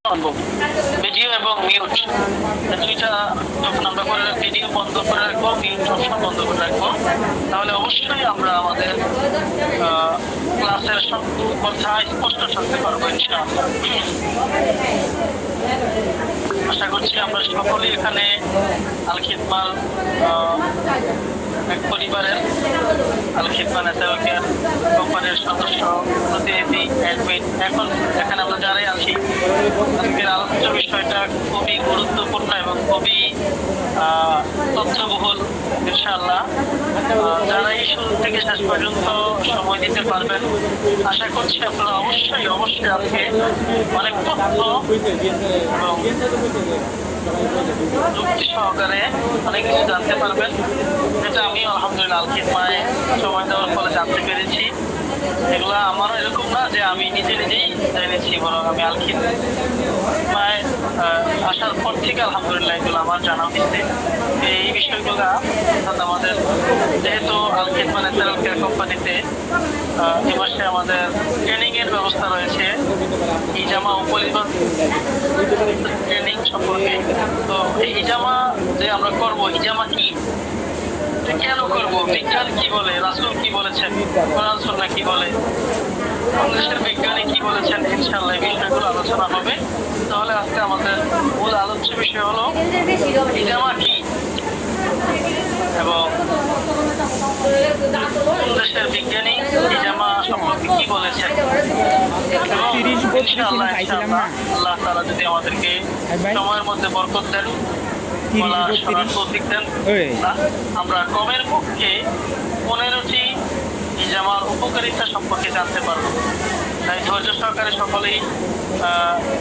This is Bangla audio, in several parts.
ভিডিও এবং মিউট দুইটা যখন আমরা করে ভিডিও বন্ধ করে রাখবো, মিউট অপশন বন্ধ করে রাখবো, তাহলে অবশ্যই আমরা আমাদের ক্লাসের সব কথা স্পষ্ট শুনতে পারবো ইনশাআল্লাহ। আশা করছি আমরা সকলেই এখানে আল খিদমার এক পরিবারের আল খিদমা নেটওয়ার্ক কেয়ার কোম্পানির সদস্য, প্রতিনিধি, অ্যাডমিন। এখন এখানে আমরা যারাই আছি, আজকের আলোচ্য বিষয়টা খুবই গুরুত্বপূর্ণ এবং খুবই তথ্যবহুল ইনশাআল্লাহ। যারাই শুরু থেকে শেষ পর্যন্ত সময় দিতে পারবেন, আশা করছি আপনারা অবশ্যই অবশ্যই আজকে অনেক তথ্য এবং যুক্তি সহকারে অনেক কিছু জানতে পারবেন, যেটা আমি আলহামদুলিল্লাহ আল খিদমায় সময় দেওয়ার ফলে জানতে পেরেছি। এগুলো আমারও এরকম না যে আমি নিজেই জেনেছি, বরং আমি আল খিদমায় আসার পর থেকে আলহামদুলিল্লাহ এগুলো আমার জানা হয়েছে। এই বিষয়গুলো আমাদের যেহেতু আল খিদমা ন্যাচারাল কেয়ার কোম্পানিতে এ মাসে আমাদের ট্রেনিং এর ব্যবস্থা রয়েছে, ইজামা উপলিবাস ট্রেনিং সম্পর্কে। তো এই ইজামা যে আমরা করব, ইজামা কি, কেন করব, বিজ্ঞান কি বলে, রাসূল কি বলেছেন, কোরআন সুন্নাহ কি বলে, বাংলাদেশের বিজ্ঞানী কি বলেছেন, ইনশাআল্লাহ এই বিষয়গুলো আলোচনা হবে। তাহলে আজকে আমাদের মূল আলোচ্য বিষয় হলো ইজামা কি এবং দেশের বিজ্ঞানী ইজামা সম্পর্কে কি বলেছেন। আল্লাহ তাআলা যদি আমাদেরকে সময়ের মধ্যে বরকত দেন, আমরা কমের পক্ষে 15টি ইজামার উপকারিতা সম্পর্কে জানতে পারবো। তাই ধৈর্য সহকারে সকলেই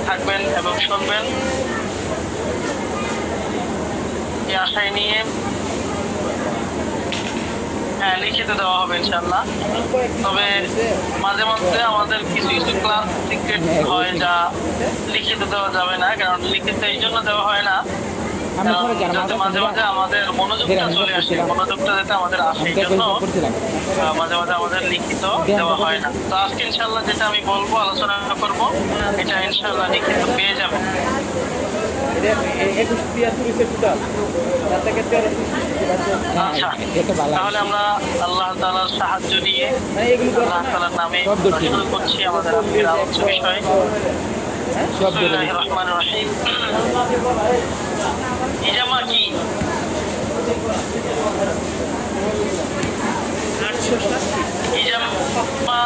থাকবেন এবং শুনবেন এই আশায় নিয়ে। হ্যাঁ, লিখিত দেওয়া হবে ইনশাআল্লাহ। তবে মাঝে মধ্যে আমাদের কিছু কিছু ক্লাস সিক্রেট হয় যা লিখিত দেওয়া যাবে না, কারণ লিখিত এই জন্য দেওয়া হয় না যাতে মাঝে মাঝে আমাদের মনোযোগটা চলে আসে, মনোযোগটা যাতে আমাদের আসে, এই জন্য মাঝে মাঝে আমাদের লিখিত দেওয়া হয় না। তো আজকে ইনশাআল্লাহ যেটা আমি বলবো, আলোচনা করব, এটা ইনশাআল্লাহ লিখিত পেয়ে যাবেন। আচ্ছা, তাহলে আমরা আল্লাহ তাআলার সাহায্য নিয়ে আল্লাহ তাআলার নামে শুরু করছি আমাদের আজকের আলোচ্য বিষয়। বিসমিল্লাহির রহমানির রহিম। ইজামা কি? ইজামা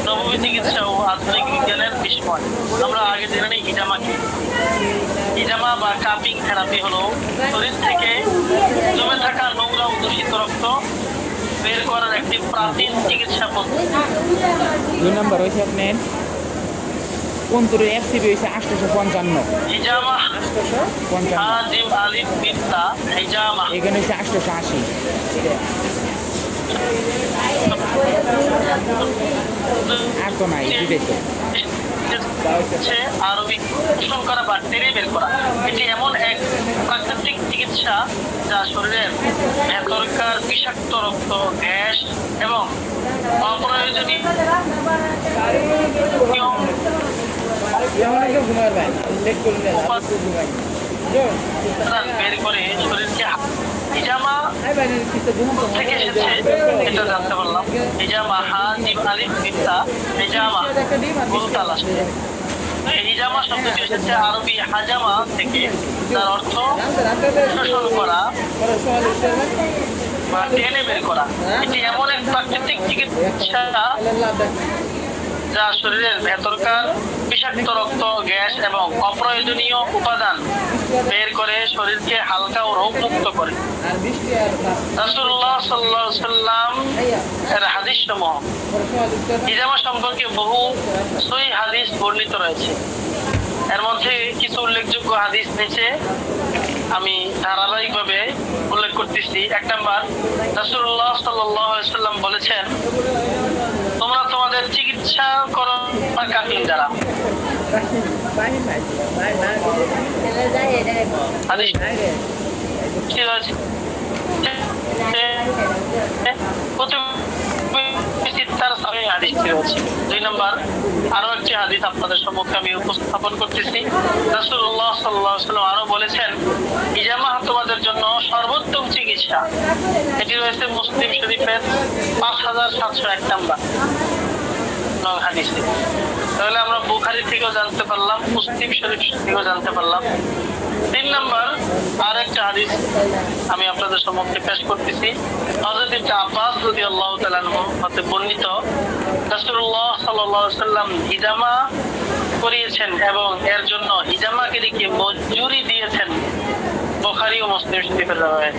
নববী চিকিৎসা ও আধুনিক বিজ্ঞানের বিস্ময়। আমরা আগে জেনে নিই ইজামা কি। ইজামা বা কাপিং থেরাপি হলো শরীর থেকে জমে থাকা নোংরা ও দূষিত রক্ত বের করার একটি প্রাচীন চিকিৎসা পদ্ধতি। 2 নম্বর হইছে আপনার 15 এফসিবি হইছে 855। ইজামা 855 আজিম আলিফ বিত্তা ইজামা এখানে হইছে 880। আর তো নাই, দুইটাই তো আরবি পোষণ করা ব্যাকটেরিয়া বের করা। এটি এমন এক প্রাকৃতিক চিকিৎসা যা শরীরের ভেতরকার বিষাক্ত রক্ত, গ্যাস এবং অপ্রয়োজনীয় বের করে শরীরকে ইজামা থেকে এসেছে এটা জানতে পারলাম। ইজামা হাজিম আলিফ বিত্তা ইজামা গোলতালাশ। ইজামা শব্দটি এসেছে আরবি হাজামা থেকে, যার অর্থ শোষণ করা বা টেনে বের করা। এটি এমন এক প্রাকৃতিক চিকিৎসা যা শরীরের ভেতরকার বিষাক্ত রক্ত, গ্যাস এবং অপ্রয়োজনীয় উপাদান বের করে শরীরকে হালকা ও রোগমুক্ত করে। রাসূলুল্লাহ সাল্লাল্লাহু আলাইহি ওয়াসাল্লাম এর হাদিসসমূহ ইজামা সম্পর্কে বহু সহিহ হাদিস বর্ণিত রয়েছে। এর মধ্যে কিছু উল্লেখযোগ্য হাদিস নিচে আমি ধারাবাহিকভাবে উল্লেখ করতেছি। 1 নম্বর, রাসূলুল্লাহ সাল্লাল্লাহু আলাইহি ওয়াসাল্লাম বলেছেন, তোমরা তোমাদের চিকিৎসা করো কাপিং দ্বারা। এই হাদিসটি রয়েছে। 2 নম্বর আরো একটি হাদিস আপনাদের সম্মুখে আমি উপস্থাপন করতেছি। রাসূলুল্লাহ সাল্লাল্লাহু আলাইহি ওয়াসাল্লাম আরো বলেছেন, হিজামা তোমাদের জন্য সর্বোত্তম চিকিৎসা। এটি রয়েছে মুসলিম শরীফের 5701 নম্বর হাদিসে। তাহলে আমরা বুখারী থেকেও জানতে পারলাম, মুসলিম শরীফ থেকেও জানতে পারলাম। 3 নম্বর আর একটা হাদিস আমি আপনাদের সম্মুখে পেশ করতেছি। হযরত ইবনে আব্বাস রাদিয়াল্লাহু তাআলা আনহু হতে বর্ণিত, রাসূলুল্লাহ সাল্লাল্লাহু আলাইহি ওয়াসাল্লাম হিজামা করিয়েছেন এবং এর জন্য হিজামাকারীকে মজুরি দিয়েছেন। বুখারী ও মুসলিম শরীফের রাওয়ায়াত।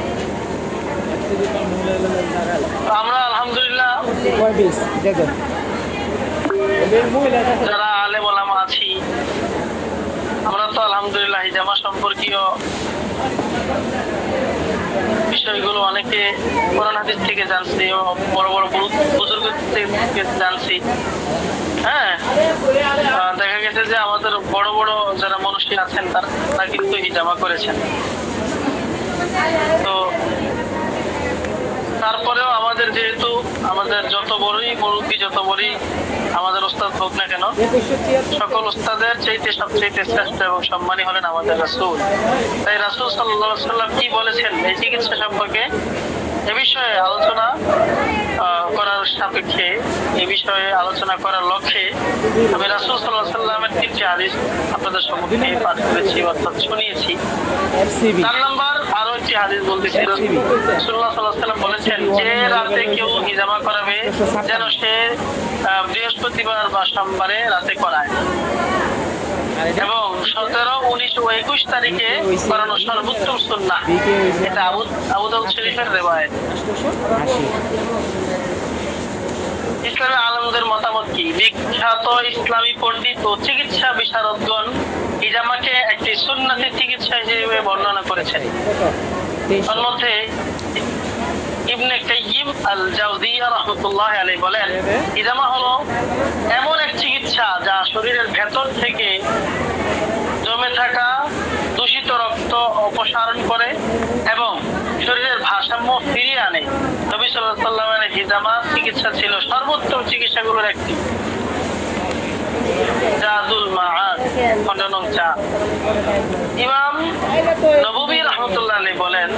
আমরা আলহামদুলিল্লাহ যারা আলেম ওলামা আছি, আমরা তো আলহামদুলিল্লাহ হিজামা সম্পর্কীয় বিষয়গুলো অনেকে কোরআন হাদিস থেকে জানছি, বড় বড় বুজুর্গ থেকে জানছি। হ্যাঁ, দেখা গেছে যে আমাদের বড় বড় যারা মনুষ্য আছেন তারা কিন্তু হিজামা করেছেন। তো তারপরেও আমাদের যেহেতু আমাদের যত বড়ই মুরব্বী, যত বড়ই আমাদের ওস্তাদ হোক না কেন, সকল ওস্তাদের চাইতে সবচেয়ে শ্রেষ্ঠ এবং সম্মানী হলেন আমাদের রাসূল। তাই রাসূল সাল্লাল্লাহু আলাইহি ওয়াসাল্লাম কি বলেছেন এই চিকিৎসা সম্পর্কে, এ বিষয়ে আলোচনা করার সাপেক্ষে, এই বিষয়ে আলোচনা করার লক্ষ্যে আমি রাসূল সাল্লাল্লাহু আলাইহি ওয়াসাল্লামের 3টি হাদিস আপনাদের সম্মুখে পাঠ করেছি অর্থাৎ শুনিয়েছি। 4 নম্বর আরো একটি হাদিস বলতেছি। রাসূলুল্লাহ সাল্লাল্লাহু আলাইহি ওয়াসাল্লাম বলেছেন, যে রাতে কেউ হিজামা করাবে যেন সে বৃহস্পতিবার বা সোমবারে রাতে করায় এবং 17, 19 ও 21 তারিখে করানো সর্বোত্তম সুন্নাহ। এটা আবু দাউদ শরীফের রিওয়ায়াত। ইসলামী আলেমদের মতামত কি? বিখ্যাত ইসলামী পণ্ডিত ও চিকিৎসা বিশারদগণ হিজামাকে একটি সুন্নতি চিকিৎসা হিসেবে বর্ণনা করেছেন। তার মধ্যে ইবনে কাইয়িম আল জাওজিয়া রাহমাতুল্লাহি আলাইহি বলেন, হিজামা হলো এমন এক চিকিৎসা যা শরীরের ভেতর থেকে জমে থাকা দূষিত রক্ত অপসারণ করে এবং শরীরের ভারসাম্য ফিরিয়ে আনে। নবী সাল্লাল্লাহু আলাইহি ওয়াসাল্লামের হিজামা চিকিৎসা ছিল সর্বোত্তম চিকিৎসাগুলোর একটি। জাদুল মাআদ খণ্ড নং 4। ইমাম নববী রাহমাতুল্লাহি আলাইহি বলেন,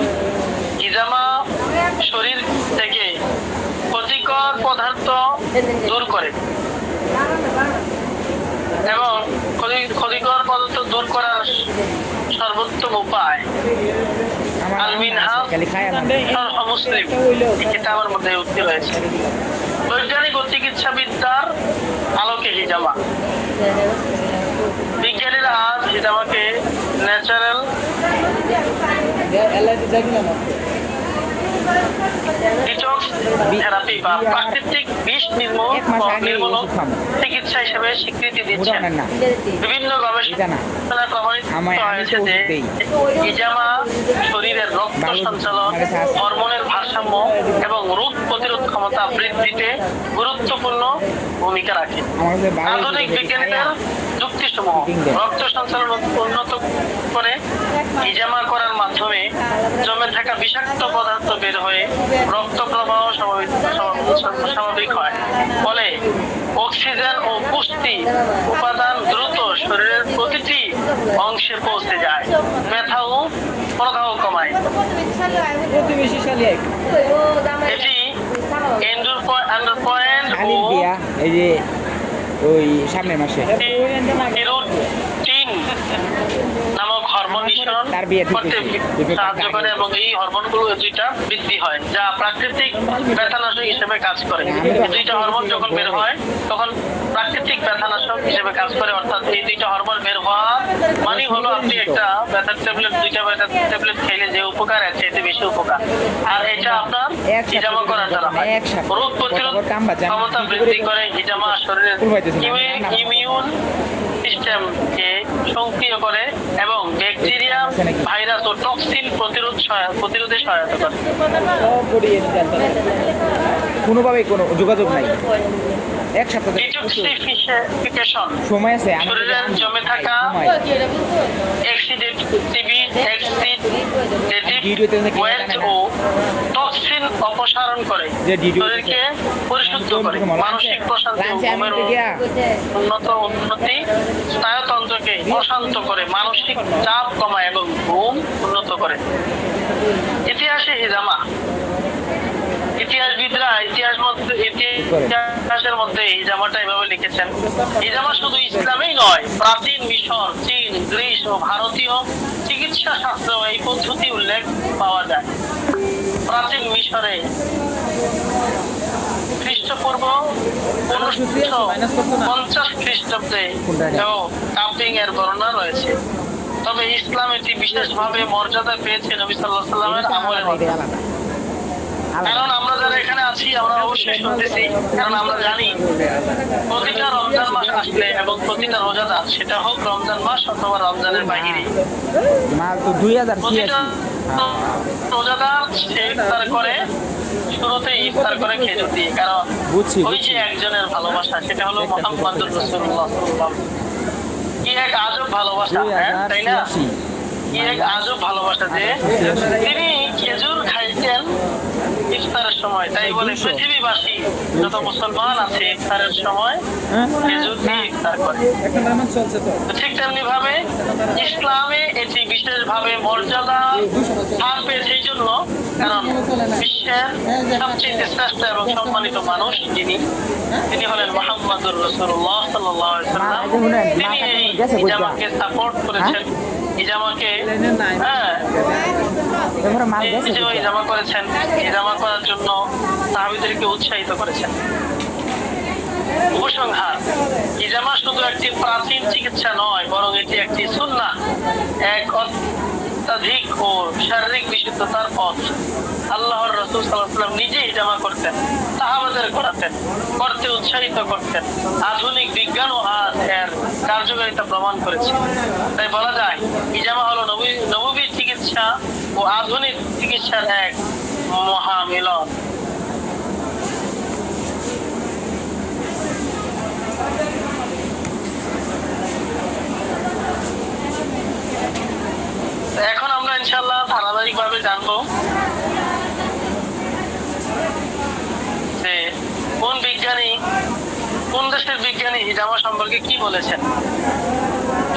হিজামা শরীর থেকে ক্ষতিকর পদার্থ দূর করে এবং ক্ষতিকর পদার্থ দূর করার সর্বোত্তম উপায়। আল-মিনহাজ মুসলিম কিতাবের মধ্যে উক্তি রয়েছে। বৈজ্ঞানিক ও চিকিৎসাবিদ্যার আলোকে হিজামা। বিজ্ঞানীরা আজ হিজামাকে ন্যাচারাল ডিটক্স থেরাপি বা প্রাকৃতিক বিষ নির্মূলক চিকিৎসা হিসেবে স্বীকৃতি দিচ্ছেন। বিভিন্ন গবেষণায় প্রমাণিত হয়েছে যে হিজামা শরীরের রক্ত সঞ্চালন, হরমোনের ভারসাম্য এবং রোগ প্রতিরোধ ক্ষমতা বৃদ্ধিতে গুরুত্বপূর্ণ ভূমিকা রাখে। আধুনিক বিজ্ঞানীদের যুক্তিসমূহ রক্ত সঞ্চালন উন্নত করে হিজামা করার মাধ্যমে জমে থাকা বিষাক্ত পদার্থ বের হয়ে রক্ত প্রবাহ স্বাভাবিক হয়, ফলে অক্সিজেন ও পুষ্টি উপাদান দ্রুত শরীরের প্রতিটি অংশে পৌঁছে যায়, ব্যথা ও প্রদাহ কমায়। এটি এন্ডোক্রাইন ও এই যে ওই সামনের মাসে টিরোটিন নামক হরমোন নিঃসরণ করতে সাহায্য করে এবং এই হরমোনগুলো দুইটা বৃদ্ধি হয় যা প্রাকৃতিক ব্যথানাশক হিসেবে কাজ করে। দুইটা হরমোন যখন বের হয় তখন প্রাকৃতিক ব্যথানাশক হিসেবে কাজ করে, অর্থাৎ এই দুইটা হরমোন বের হওয়া মানে হলো আপনি একটা ব্যথার ট্যাবলেট, দুইটা ব্যথার ট্যাবলেট খেলে যে উপকার আছে এতে বেশি উপকার, আর এটা আপনার হিজামা করার দ্বারা হয়। রোগ প্রতিরোধ ক্ষমতা বৃদ্ধি করে হিজামা শরীরের ইমিউন সিস্টেমকে সক্রিয় করে এবং ব্যাকটেরিয়া, ভাইরাস ও টক্সিন প্রতিরোধে সহায়তা করে। কোনোভাবে কোনো যোগাযোগ নাই। এক সপ্তাহ ডিটক্সিফিকেশন সময় আছে শরীরে জমে থাকা অ্যাক্সিডেন্ট, টিবি, ওয়েস্ট ও টক্সিন টক্সিন অপসারণ করে, যে ডিডিও শরীরকে পরিশুদ্ধ করে, মানসিক প্রশান্তি ও ঘুমের উন্নতি, স্নায়ুতন্ত্রকে অশান্ত করে, মানসিক চাপ কমায় এবং ঘুম উন্নত করে। ইতিহাসে হিজামা, ইতিহাসবিদরা ইতিহাসের মধ্যে হিজামাটা এভাবে লিখেছেন, হিজামা শুধু ইসলামেই নয়, প্রাচীন মিশর, চীন, গ্রিস ও ভারতীয় চিকিৎসা শাস্ত্র এই পদ্ধতি উল্লেখ পাওয়া যায়। প্রাচীন মিশরে খ্রিস্টপূর্ব 50 খ্রিস্টাব্দে এবং কাপিং এর বর্ণনা রয়েছে। তবে ইসলাম এটি বিশেষভাবে মর্যাদা পেয়েছে নবী সাল্লাল্লাহু আলাইহি ওয়াসাল্লামের আমলের মধ্যে। কারণ আমরা যারা এখানে আছি আমরা অবশ্যই শুনতেছি, কারণ আমরা জানি প্রতিটা রমজান মাস আসলে এবং প্রতিটা রোজাদার, সেটা হোক রমজান মাস অথবা রমজানের বাহিরে, প্রতিটা রোজাদার সে ইফতার করে, শুরুতে ইফতার করে খেজুর দিয়ে। কারণ ওই যে একজনের ভালোবাসা, সেটা হলো মুহাম্মদুর রাসূলুল্লাহ সাল্লাল্লাহু আলাইহি ওয়াসাল্লাম। কি এক আজব ভালোবাসা, তাই না? কি এক আজব ভালোবাসা যে তিনি খেজুর খাইতেন ইফতারের সময়। তাই বলে পৃথিবীবাসী যত মুসলমান আছে ইফতারের সময় খেজুর দিয়ে ইফতার করে। ঠিক তেমনি ভাবে ইসলামে এটি বিশেষভাবে মর্যাদা স্থান পেয়েছে এই জন্য, কারণ বিশ্বের সবচেয়ে শ্রেষ্ঠ এবং সম্মানিত মানুষ তিনি হলেন মুহাম্মদুর রাসূলুল্লাহ সাল্লাল্লাহু আলাইহি ওয়াসাল্লাম। তিনি এই হিজামাকে সাপোর্ট করেছেন, হিজামাকে নিজেও হিজামা করেছেন, হিজামা করার জন্য সাহাবীদেরকে উৎসাহিত করেছেন। উপসংহার, হিজামা শুধু একটি প্রাচীন চিকিৎসা নয়, বরং এটি একটি সুন্নাহ, এক অত্যাধিক ও শারীরিক বিশুদ্ধতার পথ। আল্লাহর রাসূল সাল্লাল্লাহু আলাইহি ওয়াসাল্লাম নিজে হিজামা করতেন, সাহাবাদের করাতেন, করতে উৎসাহিত করতেন। আধুনিক বিজ্ঞানও আজ এর কার্যকারিতা প্রমাণ করেছে। তাই বলা যায় হিজামা হলো নববী চিকিৎসা ও আধুনিক চিকিৎসার এক মহামিলন। এখন আমরা ইনশাআল্লাহ ধারাবাহিকভাবে জানবো যে কোন দেশের বিজ্ঞানী হিজামা সম্পর্কে কি বলেছেন।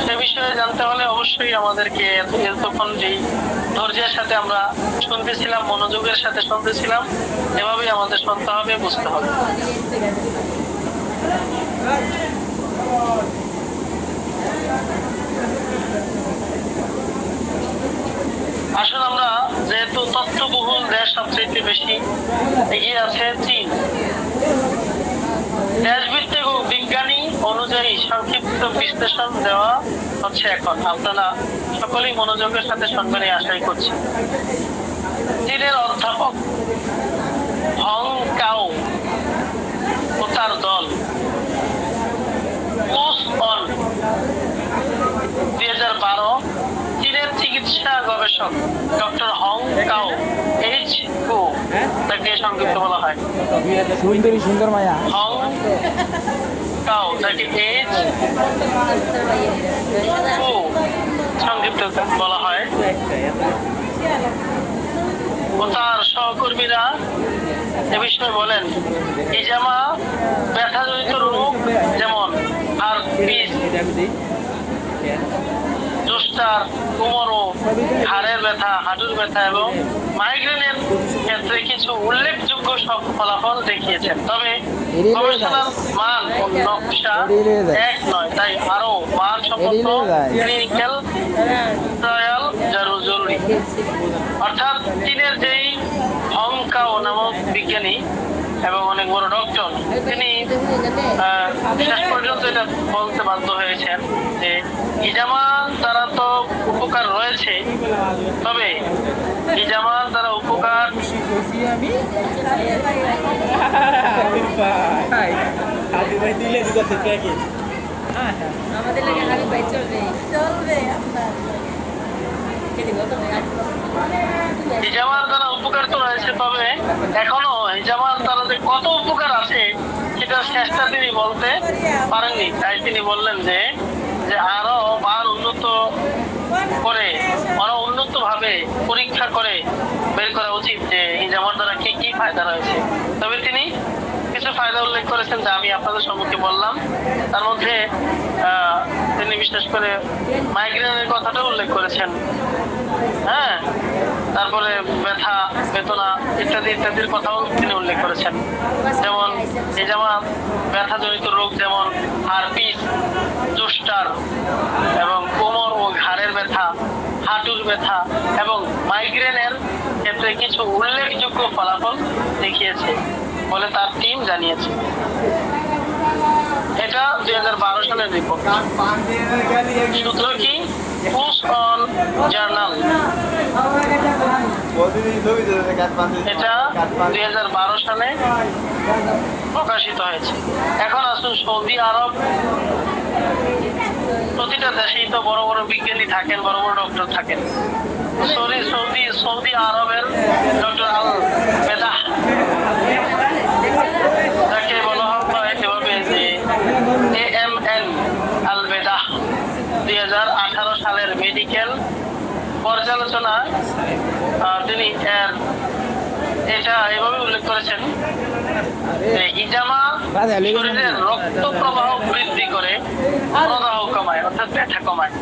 সে বিষয়ে জানতে হলে অবশ্যই আমাদেরকে এতক্ষণ যেই ধৈর্যের সাথে আমরা শুনতেছিলাম, মনোযোগের সাথে শুনতেছিলাম, এভাবেই আমাদের শুনতে হবে, বুঝতে হবে। আসুন আমরা, যেহেতু তথ্যবহুল দেশ সবচেয়ে বেশি এগিয়ে আছে চীন, দেশভিত্তিক ও বিজ্ঞানী অনুযায়ী সংক্ষিপ্ত বিশ্লেষণ দেওয়া হচ্ছে এখন। আপনারা সকলেই মনোযোগের সাথে শুনবেন এই আশাই করছি। চীনের অধ্যাপক হং কাও ও তার দল 2012 চীনের চিকিৎসা গবেষক ডক্টর হং কাও HQ, তাকে সংক্ষিপ্ত বলা হয় সুন্দর মায়া, হং কাও, তাকে HQ সংক্ষিপ্ত বলা হয়, ও তার সহকর্মীরা এ বিষয়ে বলেন হিজামা ব্যথাজনিত রোগ যেমন হার্পিস জোস্টার, কোমরোগ, হাড়ের ব্যথা, হাঁটুর ব্যথা এবং মাইগ্রেনের ক্ষেত্রে কিছু উল্লেখযোগ্য সব ফলাফল দেখিয়েছেন। তবে গবেষণার মান ও নকশা এক নয়, তাই আরো মানসম্মত ক্লিনিক্যাল ট্রায়াল জরুরি। অর্থাৎ চীনের যেই হং কাও নামক বিজ্ঞানী এবং অনেক বড় ডক্টর, তিনি শেষ পর্যন্ত এটা বলতে বাধ্য হয়েছেন যে হিজামার দ্বারা তো উপকার রয়েছে, তবে হিজামার দ্বারা উপকার হিজামার দ্বারা উপকার তো রয়েছে, তবে এখনো হিজামার দ্বারা যে কত উপকার আছে সেটা চেষ্টা তিনি বলতে পারেননি। তাই তিনি বললেন যে আরো উন্নত করে, আরো উন্নত ভাবে পরীক্ষা করে বের করা উচিত যে হিজামার দ্বারা কি হয়েছে। তবে তিনি কিছু ফায়দা উল্লেখ করেছেন যা আমি আপনাদের সম্মুখে বললাম। তার মধ্যে তিনি বিশেষ করে মাইগ্রেনের কথাটা উল্লেখ করেছেন। হ্যাঁ, তারপরে ব্যথা বেদনা ইত্যাদি ইত্যাদির কথাও তিনি উল্লেখ করেছেন। যেমন হিজামা ব্যথাজনিত রোগ যেমন হার্পিস জোস্টার এবং কোমর ও ঘাড়ের ব্যথা, হাঁটুর ব্যথা এবং মাইগ্রেনের ক্ষেত্রে কিছু উল্লেখযোগ্য ফলাফল দেখিয়েছে বলে তার টিম জানিয়েছে। এটা 2012 সালের রিপোর্ট। সূত্র কি? Push on journal. এটা 2012 সালে প্রকাশিত হয়েছে। এখন আসুন সৌদি আরব। প্রতিটা দেশেই তো বড় বড় বিজ্ঞানী থাকেন, বড় বড় ডক্টর থাকেন। সৌদি আরবের ডক্টর আল বেদাহ, যাকে বলা হয় এভাবে যে AMN আল বেদাহ, 2018 সালের মেডিকেল পর্যালোচনা তিনি এটা এভাবে উল্লেখ করেছেন যে হিজামা শরীরের রক্ত প্রবাহ বৃদ্ধি করে প্রদাহ কমায়, অর্থাৎ ব্যথা কমায়।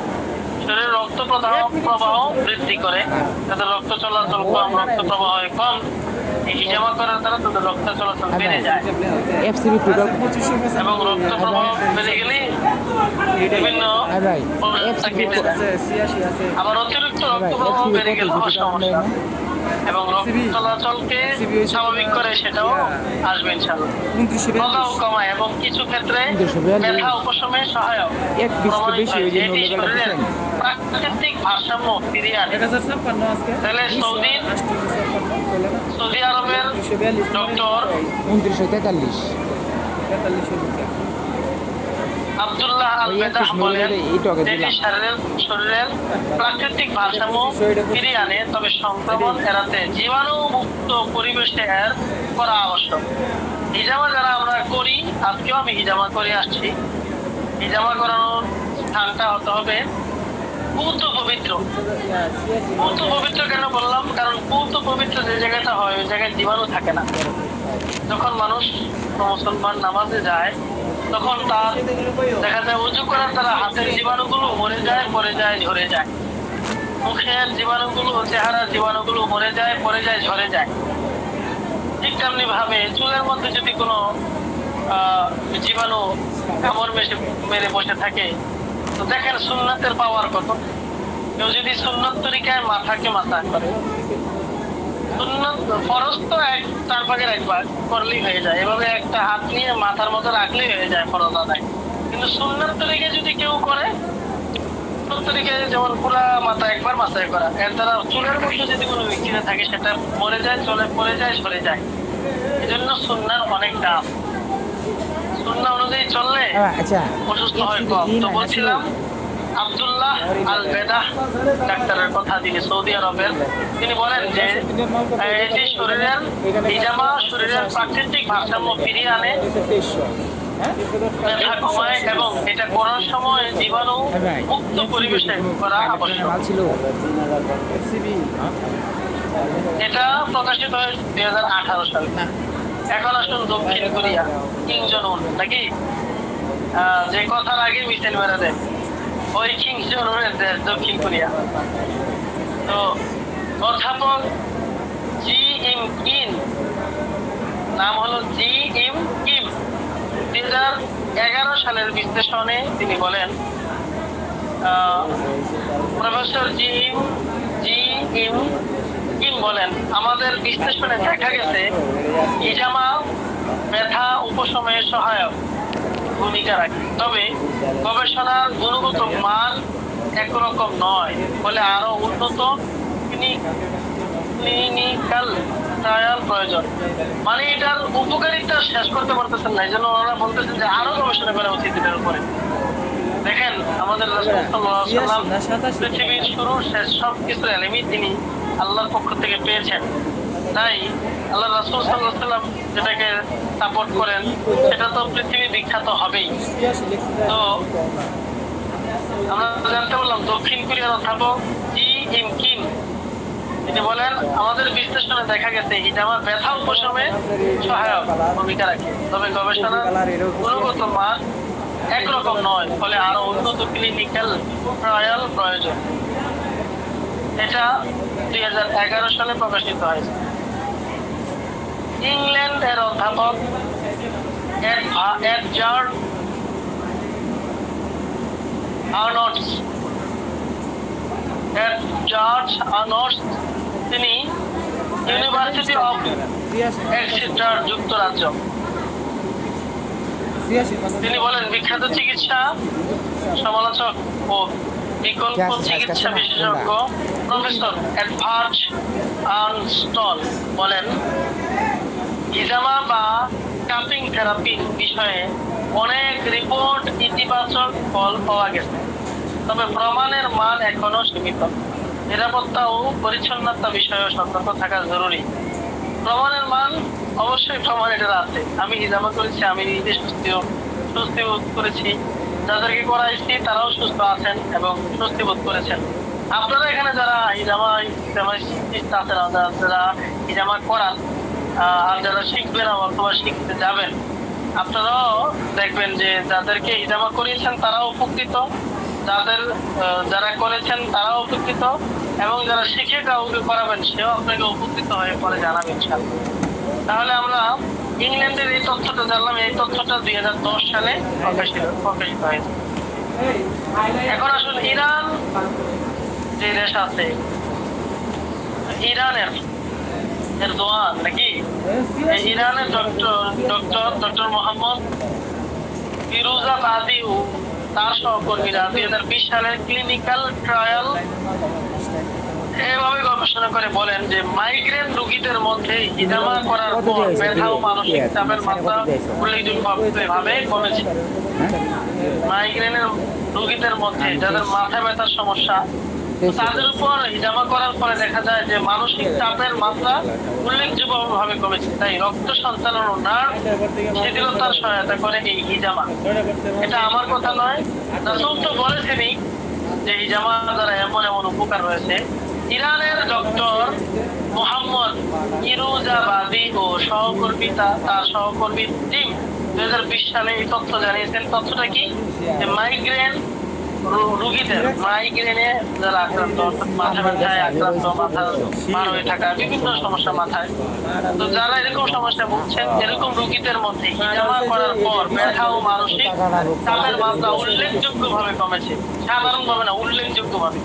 শরীরের রক্ত প্রবাহ বৃদ্ধি করে, তাদের রক্ত চলাচল কম, রক্ত প্রবাহ কম। হিজামা করার দ্বারা তাদের রক্ত চলাচল বেড়ে যায় এবং রক্ত প্রবাহ বেড়ে গেলে বিভিন্ন আবার অতিরিক্ত রক্ত প্রবাহ বেড়ে গেলে সমস্যা এবং রক্ত চলাচলকে স্বাভাবিক করে, সেটাও আসবে ইনশাআল্লাহ। প্রদাহ কমায় এবং কিছু ক্ষেত্রে ব্যথা উপশমে সহায়ক প্রমাণিত হয়েছে। এটি শরীরের প্রাকৃতিক ভারসাম্য ফিরিয়ে আনে। তাহলে সৌদি আরবের ডক্টর আব্দুল্লাহ আল বেদাহ বলেন এটি শরীরের প্রাকৃতিক ভারসাম্য ফিরিয়ে আনে, তবে সংক্রমণ এড়াতে জীবাণু মুক্ত পরিবেশে এর করা আবশ্যক। হিজামা যারা আমরা করি, আজকেও আমি হিজামা করে আসছি, হিজামা করানোর স্থানটা হতে হবে পূত পবিত্র। পূত পবিত্র কেন বললাম? কারণ পূত পবিত্র যে জায়গাটা হয় ওই জায়গায় জীবাণু থাকে না। যখন মানুষ মুসলমান নামাজে যায় তখন তার দেখা যায় উজু করার দ্বারা হাতের জীবাণুগুলো মরে যায়, ঝরে যায়। মুখের জীবাণুগুলো, চেহারার জীবাণুগুলো মরে যায়, ঝরে যায়। ঠিক তেমনি ভাবে চুলের মধ্যে যদি কোনো জীবাণু কামড় মেরে বসে থাকে, তো দেখেন সুন্নাতের পাওয়ার কত। কেউ যদি সুন্নত তরিকায় মাথাকে মাথা করে, সুন্নত ফরজ তো 4 ভাগের 1 ভাগ করলেই হয়ে যায়, এভাবে একটা হাত নিয়ে মাথার মতো রাখলেই হয়ে যায় ফরজ আদায়। কিন্তু সুন্নত তরিকায় যদি কেউ করে, সুন্নত তরিকায় যেমন পুরা মাথা একবার মাথায় করা, এর দ্বারা চুলের মধ্যে যদি কোনো বিক্রিয়া থাকে সেটা মরে যায়, পড়ে যায়, ঝরে যায়। এই জন্য সুন্নার অনেক দাম। সুন্নাহ অনুযায়ী চললে অসুস্থ হয় কম। তো বলছিলাম আব্দুল্লাহ আল বেদাহ ডাক্তারের কথা, যিনি সৌদি আরবের, তিনি বলেন যে এটি হিজামা শরীরের প্রাকৃতিক ভারসাম্য ফিরিয়ে আনে, ব্যথা কমায় এবং এটা করার সময় জীবাণু মুক্ত পরিবেশে করা আবশ্যক। এটা প্রকাশিত হয় 2018 সালে। এখন আসুন দক্ষিণ কোরিয়া, কিং জং উন নাকি, যে কথার আগে মিসাইল মেরে দেয়, ওই কিং জং উনের দেশ দক্ষিণ কোরিয়া। তো অধ্যাপক জি ইম কিম, নাম হলো জি ইম কিম, 2011 সালের বিশ্লেষণে তিনি বলেন, প্রফেসর জি ইম কিম বলেন, আমাদের বিশ্লেষণে দেখা গেছে হিজামা ব্যথা উপশমে সহায়ক ভূমিকা রাখে, তবে গবেষণার গুণগত মান একরকম নয় বলে আরো উন্নত ক্লিনিক্যাল ট্রায়াল প্রয়োজন। মানে এটার উপকারিতা শেষ করতে পারতেছেন না, এই জন্য ওনারা বলতেছেন যে আরো গবেষণা করা উচিত এটার উপরে। দেখেন আমাদের রাসূল সাল্লাল্লাহু আলাইহি ওয়াসাল্লাম পৃথিবীর শুরু শেষ সবকিছু এলেমই তিনি আল্লাহর পক্ষ থেকে পেয়েছেন। তাই আল্লাহ রাসূল সাল্লাল্লাহু আলাইহি ওয়াসাল্লাম যেটাকে সাপোর্ট করেন সেটা তো পৃথিবী বিখ্যাত হবেই। তো আমরা জানতে পারলাম দক্ষিণ কোরিয়ার অধ্যাপক জি ইম কিম তিনি বলেন আমাদের বিশ্লেষণে দেখা গেছে হিজামা ব্যথা উপশমে সহায়ক ভূমিকা রাখে, তবে গবেষণা গুণগত মান একরকম নয়, ফলে আরো উন্নত ক্লিনিক্যাল ট্রায়াল প্রয়োজন। এটা 2011 সালে প্রকাশিত হয়েছে। ইংল্যান্ডের অধ্যাপক এডজার্ড আর্নস্ট তিনি ইউনিভার্সিটি অফ এক্সেটার যুক্তরাজ্য, তিনি বলেন বিখ্যাত চিকিৎসা সমালোচক ও বিকল্প চিকিৎসা বিশেষজ্ঞ প্রফেসর এডভার্ড আর্নস্টল বলেন হিজামা বা কাপিং থেরাপির বিষয়ে অনেক রিপোর্ট ইতিবাচক ফল পাওয়া গেছে, তবে প্রমাণের মান এখনো সীমিত। নিরাপত্তা ও পরিচ্ছন্নতা বিষয়ে সতর্ক থাকা জরুরি। প্রমাণের মান অবশ্যই প্রমাণ এটা আছে। আমি হিজামা করেছি, আমি নিজে স্বস্তি বোধ করেছি, যাদেরকে করাইছি তারাও সুস্থ আছেন এবং স্বস্তি বোধ করেছেন। আপনারা এখানে যারা হিজামা আছেন, যারা হিজামা করান আর যারা শিখবেন অথবা শিখতে যাবেন, আপনারাও দেখবেন যে যাদেরকে হিজামা করিয়েছেন তারাও উপকৃত, যারা করেছেন তারাও উপকৃত, এবং যারা শিখে কাউকে করাবেন সেও আপনাকে উপকৃত হয়ে পরে জানাবেন। তাহলে আমরা ইংল্যান্ডের এই তথ্যটা জানলাম। এই তথ্যটা 2010 সালে প্রকাশিত হয়েছে। এখন আসুন ইরান যে দেশ আছে, ইরানের এরদোয়ান নাকি ইরানের ডক্টর মোহাম্মদ ফিরোজাবাদী ও তার সহকর্মীরা 2020 সালের ক্লিনিক্যাল ট্রায়াল এভাবে গবেষণা করে বলেন যে মাইগ্রেন রোগীদের মধ্যে হিজামা করার পর ব্যথা ও মানসিক চাপের মাত্রা উল্লেখযোগ্যভাবে কমেছে। মাইগ্রেনের রোগীদের মধ্যে যাদের মাথা ব্যথার সমস্যা, তাদের উপর হিজামা করার পরে দেখা যায় যে মানসিক চাপের মাত্রা উল্লেখযোগ্যভাবে কমেছে। তাই রক্ত সঞ্চালন ও নার্ভ শিথিলতার সহায়তা করে এই হিজামা। এটা আমার কথা নয়, রাসূল তো বলেছেনই যে হিজামা দ্বারা এমন এমন উপকার রয়েছে। ইরানের ডক্টর মোহাম্মদ ফিরোজাবাদী ও তার সহকর্মী টিম 2020 সালে এই তথ্য জানিয়েছেন। তথ্যটা কি? যে মাইগ্রেন রোগীদের, মাইগ্রেনে যারা আক্রান্ত, মাথা ব্যথায় আক্রান্ত, মাথা পার হয়ে থাকা, বিভিন্ন সমস্যা মাথায়, তো যারা এরকম সমস্যা ভুগছেন, এরকম রোগীদের মধ্যে হিজামা করার পর ব্যথা ও মানসিক চাপের মাত্রা উল্লেখযোগ্যভাবে কমেছে। সাধারণভাবে না, উল্লেখযোগ্যভাবে।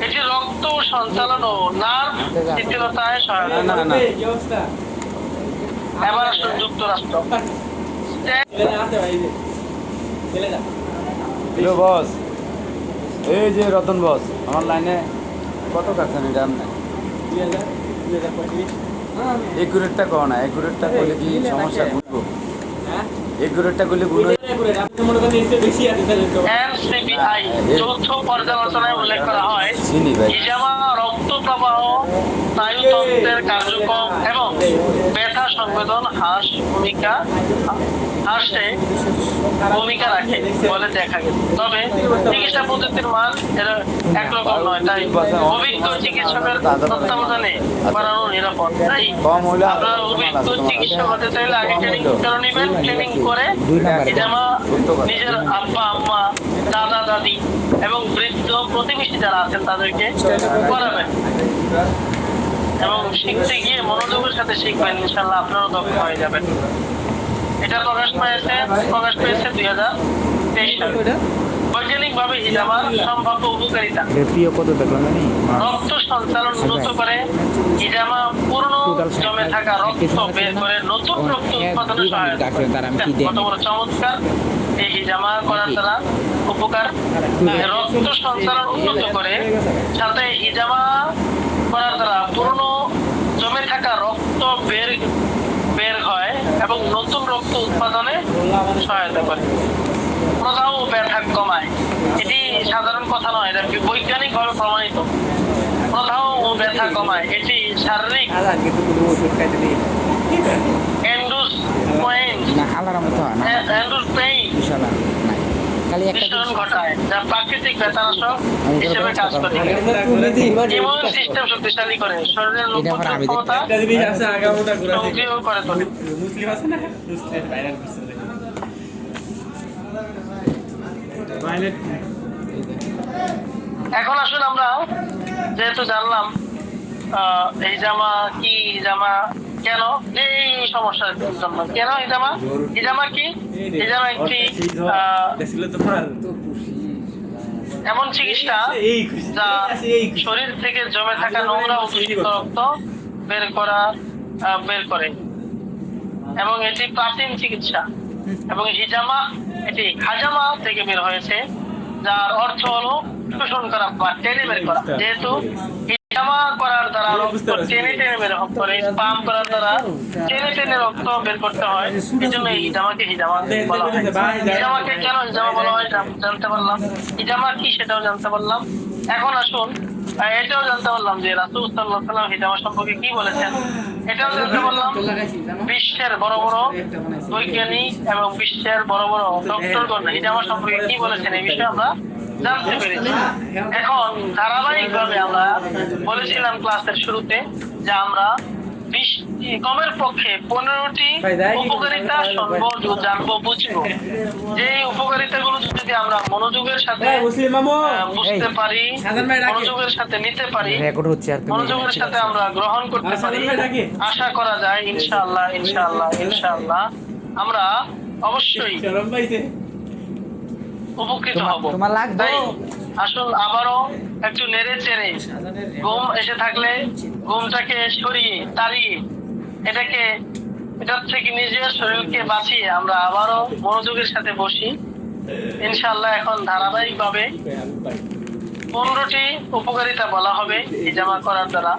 এটি রক্ত সঞ্চালন ও নার্ভ শিথিলতায় সহায়তা করে। এবার আসুন যুক্তরাষ্ট্র। হ্যালো বস, এই যে রতন বস, আমার লাইনে কত কাটছেন এটা আপনি? 2035। একুরেটটা কো না, একুরেটটা করলে কি সমস্যা বুঝবো? একুরেটটা করলে বুঝবো। এনসিবিআই চৌথ পর্যালোচনায় উল্লেখ করা হয় হিজামা রক্ত প্রবাহ, স্নায়ুতন্ত্রের কার্যক্রম এবং ব্যথা সংবেদন হ্রাসে ভূমিকা রাখে বলে দেখা গেছে। তবে চিকিৎসা পদ্ধতির মান একরকম নয়, তাই অভিজ্ঞ চিকিৎসকের তত্ত্বাবধানে করানো নিরাপদ। তাই আপনারা অভিজ্ঞ চিকিৎসক হতে চাইলে আগে ট্রেনিং করে নেবেন। ট্রেনিং করে হিজামা নিজের আব্বা আম্মা, দাদা দাদি এবং বৃদ্ধ প্রতিবেশী যারা আছেন তাদেরকে করাবেন, এবং শিখতে গিয়ে মনোযোগের সাথে শিখবেন। ইনশাআল্লাহ আপনারাও দক্ষ হয়ে যাবেন। এটা প্রকাশ পেয়েছে 2023 সালে। বৈজ্ঞানিকভাবে হিজামার সম্ভাব্য উপকারিতা: রক্ত সঞ্চালন উন্নত করে, হিজামা পুরনো জমে থাকা রক্ত বের করে নতুন রক্ত উৎপাদনে সহায়তা করে। কত বড় চমৎকার! এই হিজামা করার দ্বারা উপকার, রক্ত সঞ্চালন উন্নত করে, সাথে হিজামা করার দ্বারা পুরনো জমে থাকা রক্ত বের হয় এবং নতুন রক্ত উৎপাদনে সহায়তা করে। প্রদাহ ও ব্যথা কমায়। এটি সাধারণ কথা নয়, এটা বৈজ্ঞানিকভাবে প্রমাণিত। প্রদাহ ও ব্যথা কমায়। এটি শারীরিক এন্ডোস্পাইন খালি একটা নিঃসরণ ঘটায়, যা প্রাকৃতিক বেতানাশক হিসেবে কাজ করে। ইমিউন সিস্টেম শক্তিশালী করে, শরীরের রোগ এটা আমার প্রতিরোধ আমি ক্ষমতা একটা জিনিস আছে আগামোটা ঘোরা সক্রিয় করে তোলে। মুসলিম আছে না মুসলিম ভাইরাল করছে ভাইরাল এখন আসুন আমরা যেহেতু জানলাম হিজামা কি, হিজামা কেন, এই সমস্যার জন্য কেন হিজামা, হিজামা কি, হিজামা একটি দেখছিল তো পড়ার এমন চিকিৎসা এই খুশি যা এই খুশি শরীর থেকে জমে থাকা নোংরা ও দূষিত রক্ত বের করে, এবং এটি প্রাচীন চিকিৎসা। এবং হিজামা এটি হাজামা থেকে বের হয়েছে, যার অর্থ হলো শোষণ করা বা টেনে বের করা। যেহেতু হিজামা করার দ্বারা রক্ত টেনে টেনে বের করে, পাম করার দ্বারা টেনে টেনে রক্ত বের করতে হয়, এই জন্য এই হিজামাকে হিজামা বলা হয়। হিজামাকে কেন হিজামা বলা হয় জানতে পারলাম, হিজামা কি সেটাও জানতে পারলাম। এখন আসুন এটাও জানতে পারলাম যে রাসূল সাল্লাল্লাহু আলাইহি ওয়াসাল্লাম হিজামা সম্পর্কে কি বলেছেন। এটাও জানতে পারলাম বিশ্বের বড় বড় বৈজ্ঞানিক এবং বিশ্বের বড় বড় ডক্টরগণ হিজামা সম্পর্কে কি বলেছেন, এই বিষয়ে আমরা জানতে পেরেছি। এখন ধারাবাহিকভাবে আমরা বলেছিলাম ক্লাসের শুরুতে যে আমরা কমের পক্ষে 15টি উপকারিতা শুনবো, জানবো, বুঝবো। যে উপকারিতাগুলো যদি আমরা মনোযোগের সাথে মুসলিম মামু বুঝতে পারি, সাধারণ ভাই ডাকে। মনোযোগের সাথে নিতে পারি, রেকর্ড হচ্ছে আর তুমি মনোযোগের সাথে আমরা গ্রহণ করতে পারি, সাধারণ ভাই ডাকে। আশা করা যায় ইনশাআল্লাহ ইনশাআল্লাহ ইনশাআল্লাহ আমরা অবশ্যই চরম পাইছে উপকৃত হব। তোমার লাগবে? তাই আসুন আবারও একটু নেড়ে চেড়ে, ঘুম এসে থাকলে ঘুমটাকে সরিয়ে তাড়িয়ে এটার থেকে নিজের শরীরকে বাঁচিয়ে আমরা আবারও মনোযোগের সাথে বসি ইনশাআল্লাহ। এখন ধারাবাহিক ভাবে 15টি উপকারিতা বলা হবে হিজামা করার দ্বারা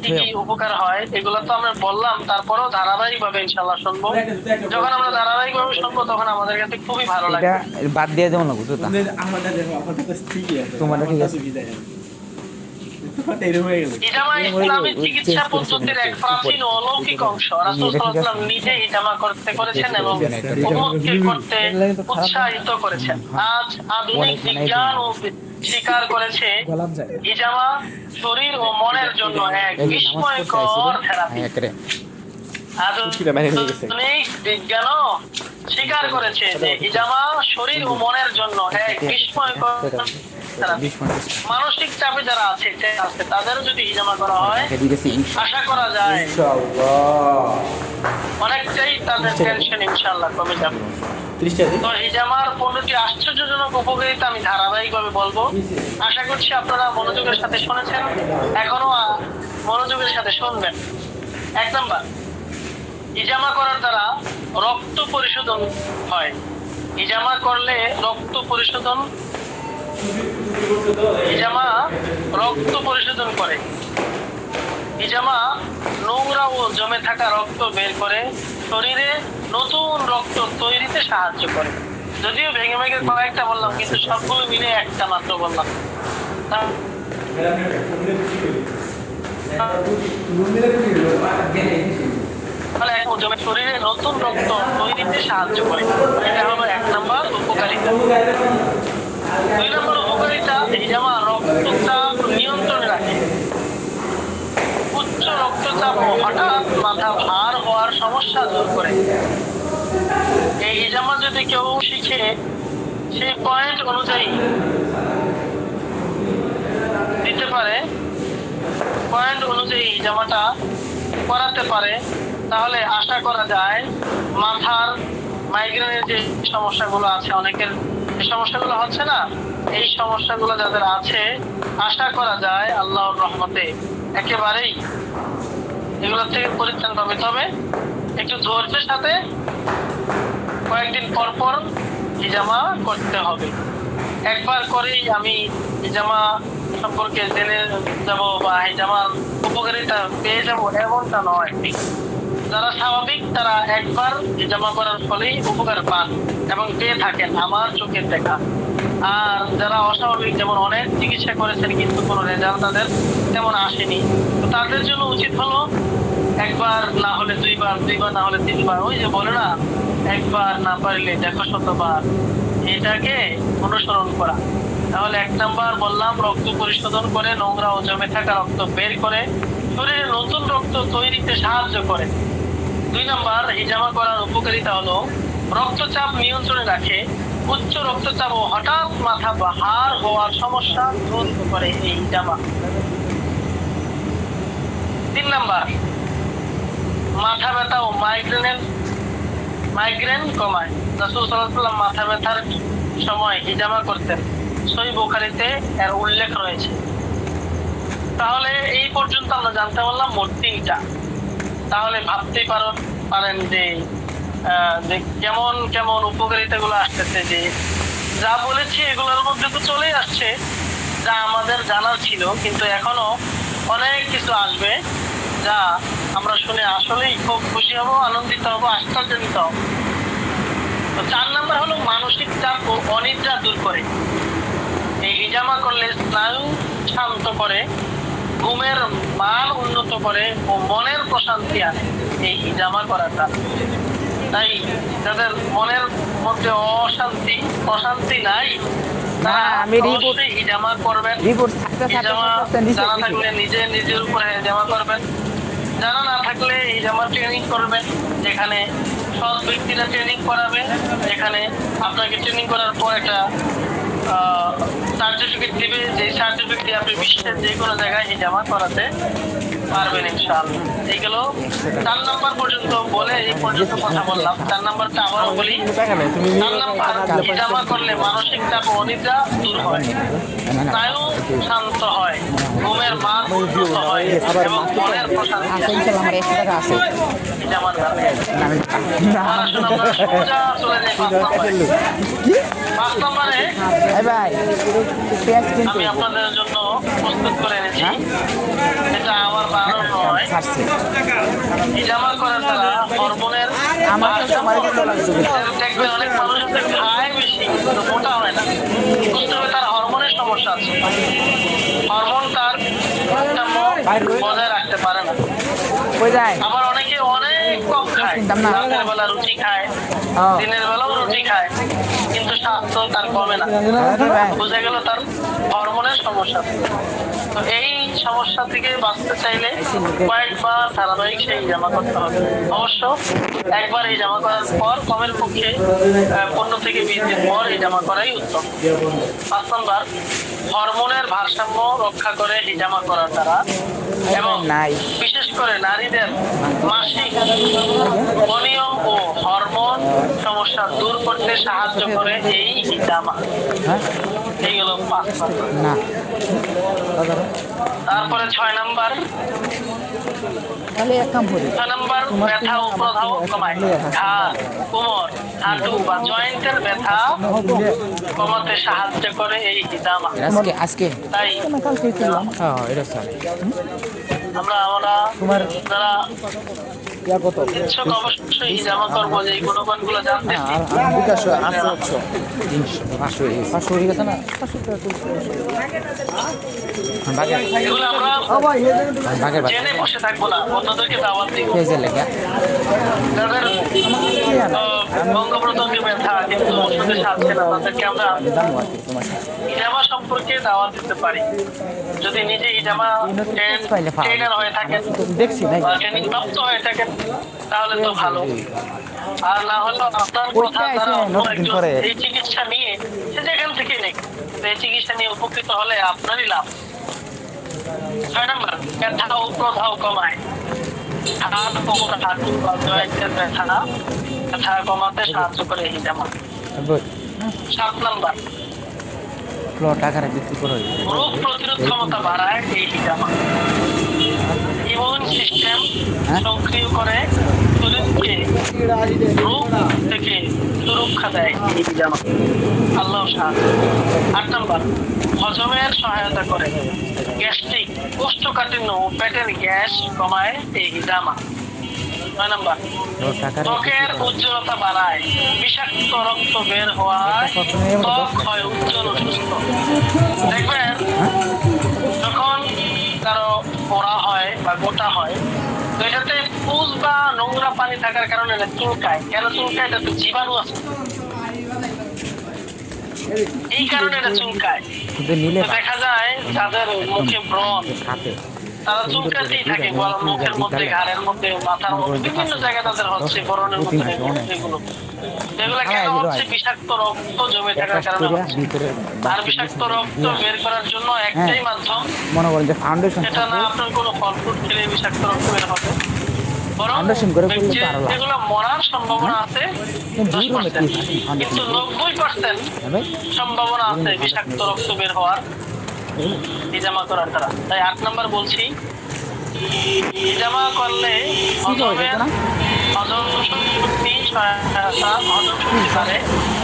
কি কি উপকার হয়, এগুলো তো আমরা বললাম, তারপরেও ধারাবাহিক ভাবে ইনশাআল্লাহ শুনবো। যখন আমরা ধারাবাহিক ভাবে শুনবো তখন আমাদের কাছে খুবই ভালো এটা লাগবে। বাদ দিয়ে দেবো না বুঝছো তা আমাদের দেখো আমাদের তো ঠিকই আছে তোমারটা ঠিক আছে। তোমারটা এরকম হয়ে গেল হিজামা ইসলামী চিকিৎসা পদ্ধতির এক প্রাচীন ও অলৌকিক অংশ। রাসূল সাল্লাল্লাহু আলাইহি ওয়াসাল্লাম নিজে হিজামা করেছেন এবং উম্মতকে করতে উৎসাহিত করেছেন। আজ আধুনিক বিজ্ঞান ও স্বীকার করেছে হিজামা শরীর ও মনের জন্য এক বিস্ময়কর থেরাপি। আধুনিক বিজ্ঞানও স্বীকার করেছে যে হিজামা শরীর ও মনের জন্য এক বিস্ময়কর থেরাপি। মানসিক চাপে যারা আছে তাদের যদি হিজামা করা হয় আশা করা যায় অনেকটাই তাদের টেনশন ইনশাআল্লাহ কমে যাবে। তো হিজামার 15টি আশ্চর্যজনক উপকারিতা আমি ধারাবাহিকভাবে বলবো। আশা করছি আপনারা মনোযোগের সাথে শুনেছেন, এখনো মনোযোগের সাথে শুনবেন। 1 নাম্বার, হিজামা করার দ্বারা রক্ত পরিশোধন হয়। হিজামা করলে রক্ত পরিশোধন, হিজামা রক্ত পরিশোধন করে। হিজামা নোংরা ও জমে থাকা রক্ত বের করে শরীরে নতুন রক্ত তৈরিতে সাহায্য করে। যদিও ভেঙে ভেঙে কয়েকটা বললাম, কিন্তু সবগুলো মিলে একটা মাত্র বললাম। তাহলে এখন জমে শরীরে নতুন রক্ত তৈরিতে সাহায্য করে, এটা হলো 1 নাম্বার উপকারিতা। 2 নম্বর উপকারিতা, হিজামা রক্তচাপ নিয়ন্ত্রণে রাখে। উচ্চ রক্তচাপ ও হঠাৎ মাথা ভার হওয়ার সমস্যা দূর করে। এই হিজামা যদি কেউ শিখে সেই পয়েন্ট অনুযায়ী দিতে পারে, পয়েন্ট অনুযায়ী হিজামাটা করাতে পারে, তাহলে আশা করা যায় মাথার মাইগ্রেনের যে সমস্যাগুলো আছে, অনেকের এই সমস্যাগুলো হচ্ছে না, এই সমস্যাগুলো যাদের আছে আশা করা যায় আল্লাহর রহমতে একেবারেই এগুলোর থেকে পরিত্রাণ পাবে। তবে একটু ধৈর্যের সাথে কয়েকদিন পর পর হিজামা করতে হবে। একবার করেই আমি হিজামা সম্পর্কে জেনে যাব বা হিজামার উপকারিতা পেয়ে যাব এমনটা নয়। যারা স্বাভাবিক তারা একবার হিজামা করার ফলেই উপকার পান এবং পেয়ে থাকেন, আমার চোখের দেখা। আর যারা অস্বাভাবিক, যেমন অনেক চিকিৎসা করেছেন কিন্তু কোনো রেজাল্ট তাদের তেমন আসেনি, তো তাদের জন্য উচিত হলো একবার না হলে 2 বার, 2 বার না হলে 3 বার। ওই যে বলে না, একবার না পারলে দেখো 100 বার। এটাকে অনুসরণ করা। তাহলে 1 নাম্বার বললাম, রক্ত পরিশোধন করে, নোংরা ও জমে থাকা রক্ত বের করে শরীরে নতুন রক্ত তৈরিতে সাহায্য করে। 2 নাম্বার, হিজামা করার উপকারিতা হলো রক্তচাপ নিয়ন্ত্রণে রাখে, উচ্চ রক্তচাপ ও হঠাৎ মাথা বা হাড় হওয়ার সমস্যা দূর করে এই হিজামা। 3 নাম্বার, মাথা ব্যথা ও মাইগ্রেন কমায়। রাসূল সাল্লাল্লাহু আলাইহি ওয়াসাল্লাম মাথা ব্যথার সময় হিজামা করতেন, সহিহ বুখারীতে এর উল্লেখ রয়েছে। তাহলে এই পর্যন্ত আমরা জানতে পারলাম মোট 3টা। তাহলে ভাবতেই পারেন যে কেমন কেমন উপকারিতা গুলো আসতেছে। যে যা বলেছি এগুলোর মধ্যে তো চলেই আসছে যা আমাদের জানার ছিল, কিন্তু এখনো অনেক কিছু আসবে যা আমরা শুনে আসলেই খুব খুশি হব, আনন্দিত হব, আশ্চর্যজনিত হব। তো 4 নাম্বার হলো মানসিক চাপ ও অনিদ্রা দূর করে। এই হিজামা করলে স্নায়ু শান্ত করে, ঘুমের মান উন্নত করে ও মনের প্রশান্তি আনে এই হিজামা করাটা। তাই যাদের মনের মধ্যে প্রশান্তি নাই, তারা অবশ্যই হিজামা করবেন। হিজামা জানা থাকলে নিজের উপরে হিজামা করবেন, জানা না থাকলে হিজামা ট্রেনিং করবেন, যেখানে সৎ ব্যক্তিরা ট্রেনিং করাবে, যেখানে আপনাকে ট্রেনিং করার পর একটা সার্টিফিকেট দিবে, যে সার্টিফিকেট দিয়ে আপনি বিশ্বের যে কোনো জায়গায় হিজামা করাতে পারবেন ইনশাআল্লাহ। এইগুলো 4 নাম্বার পর্যন্ত বলে এই পর্যন্ত কথা বললাম। 4 নাম্বারটা আবারও বলি। 4 নাম্বার, হিজামা করলে মানসিক চাপ ও অনিদ্রা দূর হয়, স্নায়ু শান্ত হয়, ঘুমের মান উন্নত হয় এবং মনের প্রশান্তি আছে। হিজামার কারণে। আসুন আমরা সোজা চলে যাই 5 নম্বরে। 5 নম্বরে আমি আপনাদের জন্য প্রস্তুত করে এনেছি, এটা আমার বানানো নয়। হিজামা করার দ্বারা হরমোনের দেখবেন অনেক মানুষ খায় বেশি কিন্তু মোটা হয় না, বুঝতে হবে তার হরমোনের সমস্যা আছে। হরমোন তার বজায় রাখতে পারে না। আবার অনেকে অনেক কম খায়, রাতের বেলা রুটি খায়, দিনের বেলাও রুটি খায়, কিন্তু স্বাস্থ্য তার কমে না। বুঝে গেল তার হরমোনের সমস্যা। তো এই সমস্যা থেকে বাঁচতে চাইলে কয়েকবার ধারাবাহিক সেই হিজামা করতে হবে। অবশ্য একবার হিজামা করার পর কমের পক্ষে 15 থেকে 20 দিন পর হিজামা করাই উত্তম। 5 নম্বর, হরমোনের ভারসাম্য রক্ষা করে হিজামা করার দ্বারা, এবং বিশেষ করে নারীদের মাসিক অনিয়ম ও হরমোন সমস্যা দূর করতে সাহায্য করে এই হিজামা। এইগুলো 5 নম্বর। তারপরে 6 নম্বর, 6 নম্বর, ব্যথা ও প্রদাহ কমায়। ঘাড়, কোমর, হাঁটু বা জয়েন্টের ব্যথা কমাতে সাহায্য করে এই হিজামা। তাই আমরা যারা ইচ্ছুক অবশ্যই হিজামা করবো, যে এই গুণগণগুলো জানতে এগুলো আমরা জেনে বসে থাকবো না, অন্যদেরকে দাওয়াত দিব। যাদের বঙ্গপ্রত্যঙ্গে ব্যথা কিন্তু ওষুধে সারছে না, তাদেরকে আমরা হিজামা সম্পর্কে দাওয়াত দিতে পারি। যদি নিজে হিজামা ট্রেনার হয়ে থাকেন, ট্রেনিং প্রাপ্ত হয়ে থাকেন, তাহলে তো ভালো। আর না হলে আপনার কথা দ্বারা অন্য একজন এই চিকিৎসা নিয়ে সে যেখান থেকে নেই, এই চিকিৎসা নিয়ে উপকৃত হলে আপনারই লাভ। 6 নম্বর, ব্যথা ও প্রদাহ কমায়। হাত, কোমর, হাঁটু বা জয়েন্টের ব্যথা কমাতে সাহায্য করে হিজামা। 7 নম্বর, রোগ প্রতিরোধ ক্ষমতা বাড়ায় এই হিজামা। ইমিউন সিস্টেম সক্রিয় করে শরীরকে রোগ থেকে সুরক্ষা দেয় এই হিজামা। আল্লাহ সাহায্য। 8 নম্বর, হজমের সহায়তা করে। গ্যাস্ট্রিক, কোষ্ঠকাঠিন্য ও পেটের গ্যাস কমায় এই হিজামা। 9 নম্বর, ত্বকের উজ্জ্বলতা বাড়ায়। বিষাক্ত রক্ত বের হওয়ায় ত্বক হয় উজ্জ্বল ও সুস্থ। দেখবেন যখন কারো পোড়া হয় বা গোটা হয়, তো এটাতে পুজ বা নোংরা পানি থাকার কারণে চুলকায়। কেন চুলকায়? এটাতে জীবাণু আছে। এই কারণে এটা চুলকায়। কিন্তু নিলে তো দেখা যায় যাদের মুখে ব্রণ হাতে তারা চুলকাতেই থাকে, মুখের মধ্যে, ঘাড়ের মধ্যে, মাথার মধ্যে, বিভিন্ন জায়গায় তাদের হচ্ছে ব্রণের মধ্যে এগুলো এগুলো কেন হচ্ছে? বিষাক্ত রক্ত জমে থাকার কারণে হচ্ছে। ভিতরে আর বিষাক্ত রক্ত বের করার জন্য একটাই মাধ্যম, মনে করেন যে ফাউন্ডেশন এটা না আপনার কোনো ফল ফ্রুট খেলে বিষাক্ত রক্ত বের হবে, বরং ফাউন্ডেশন করে ফেললে তো আরো লাভ। যেগুলো মরার সম্ভাবনা আছে 10%, কিন্তু 90% ভাই সম্ভাবনা আছে বিষাক্ত রক্ত বের হওয়ার হিজামা করার দ্বারা। তাই 8 নাম্বার বলছি, হিজামা করলে হজমের হজম শক্তি সহায়তা, হজম শক্তি বাড়ে,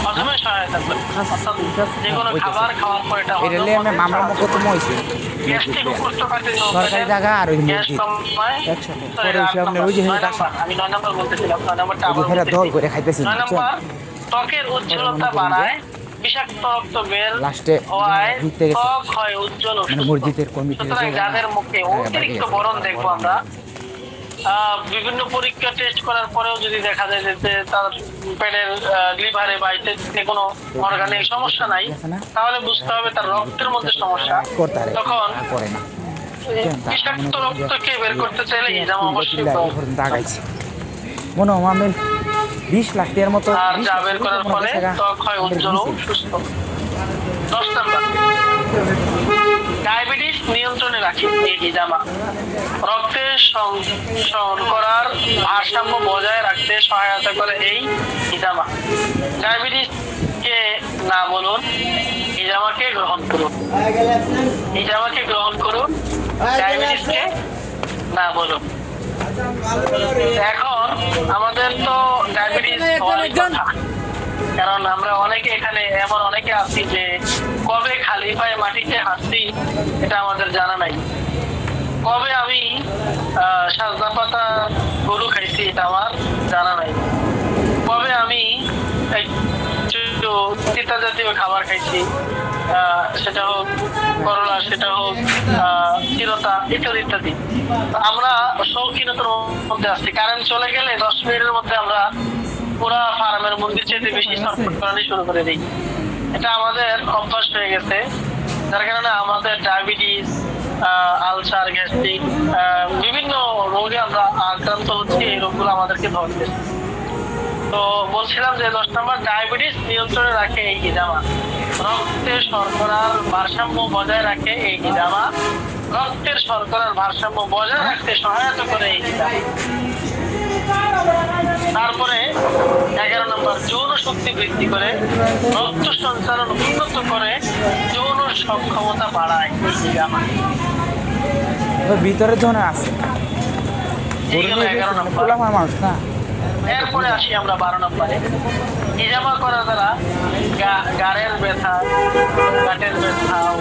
হজমে সহায়তা করে। অর্থাৎ যে কোনো খাবার খাওয়ার পর এটা এটা নিয়ে আমরা মামলা মোকদ্দমা হয়েছে গ্যাস্ট্রিক কোষ্ঠকাঠিন্য সরকারি জায়গা আর ওই গ্যাস মসজিদ কমায়। একসাথে পরে এসে আপনার ওই যে আমি 9 নাম্বার বলতেছিলাম, 9 নাম্বারটা ওই যে আবার হেরা দল করে খাইতেছি 9 নাম্বার ত্বকের উজ্জ্বলতা বাড়ায়, বিষাক্ত রক্ত বের লাস্টে হওয়ায় ঘুরতে গেছে ত্বক হয় উজ্জ্বল ও মানে সুস্থ। মসজিদের কমিটি সুতরাং যাদের মুখে অতিরিক্ত বরণ দেখবো আমরা, বিভিন্ন পরীক্ষা টেস্ট করার পরেও যদি দেখা যায় যে তার পেটের লিভারে বা ইত্যাদিতে কোনো অর্গানে সমস্যা নাই, তাহলে বুঝতে হবে তার রক্তের মধ্যে সমস্যা। করতে তখন করে না বিষাক্ত রক্তকে বের করতে চাইলে হিজামা অবশ্যই প্রয়োজন। দাগাইছে মনে হয় আমি 20 লাখ টাকার মতো আর যা বের করার ফলে ত্বক হয় উজ্জ্বল ও সুস্থ। 10 নাম্বার, ডায়াবেটিস নিয়ন্ত্রণে রাখে এই হিজামা। রক্তের শর্করার ভারসাম্য বজায় রাখতে সহায়তা করে এই হিজামা। ডায়াবেটিস কে না বলুন, হিজামাকে গ্রহণ করুন, হিজামাকে গ্রহণ করুন, ডায়াবেটিসকে না বলুন। এখন আমাদের তো ডায়াবেটিস হওয়ারই কথা, কারণ আমরা অনেকে এখানে এমন অনেকে আছি যে কবে খালি পায়ে মাটিতে হাঁটছি এটা আমাদের জানা নাই, কবে আমি সাজনা পাতা গরু খাইছি এটা আমার জানা নাই, কবে আমি একটু তিতা জাতীয় খাবার খাইছি, সেটা হোক করলা, সেটা হোক চিরতা, ইত্যাদি ইত্যাদি। আমরা শৌখিনতার মধ্যে আসছি, কারেন্ট চলে গেলে 10 মিনিটের মধ্যে আমরা পুরা ফার্মের মুরগির চেয়ে বেশি ছটফট করানো শুরু করে দিই। এটা আমাদের অভ্যাস হয়ে গেছে, যার কারণে আমাদের ডায়াবেটিস, আলসার, গ্যাস্ট্রিক, বিভিন্ন রোগে আমরা আক্রান্ত হচ্ছি। এই রোগগুলো আমাদেরকে ধরছে। তো বলছিলাম যে 10 নম্বর, ডায়াবেটিস নিয়ন্ত্রণে রাখে এই হিজামা। রক্তের শর্করার ভারসাম্য বজায় রাখে এই হিজামা। রক্তের শর্করার ভারসাম্য বজায় রাখতে সহায়তা করে এই হিজামা। তারপরে 11 নম্বর, যৌন শক্তি বৃদ্ধি করে, রক্ত সঞ্চালন উন্নত করে, যৌন সক্ষমতা বাড়ায় এই হিজামা। ভিতরে জন আছে এইগুলো 11 নম্বর। মানুষ না। এরপরে আসি আমরা 12 নম্বরে, হিজামা করার দ্বারা গাড়ের ব্যথা, গাঁটের ব্যথা ও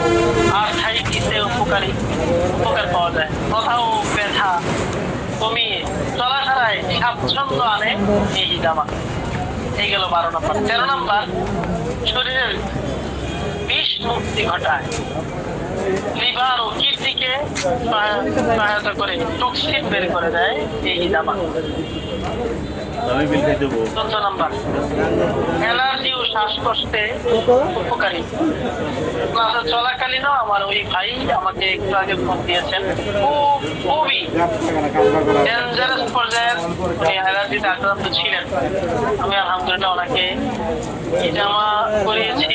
আর্থাইটিসে উপকার পাওয়া যায়। কোথাও ব্যথা কমিয়ে চলাফেরায় স্বাচ্ছন্দ্য আনে এই হিজামা। এই গেল 12 নম্বর। 13 নম্বর, শরীরের বিষ মুক্তি ঘটায়, লিভার ও কিডনিকে সহায়তা করে, টক্সিন বের করে দেয় এই হিজামা। 14 নম্বর, অ্যালার্জি ও শ্বাসকষ্টে উপকারী। ক্লাসে চলাকালীনও আমার ওই ভাই আমাকে একটু আগে ফোন দিয়েছেন, খুবই ডেঞ্জারাস পর্যায়ের উনি অ্যালার্জিতে আক্রান্ত ছিলেন। আমি আলহামদুলিল্লাহ ওনাকে হিজামা করিয়েছি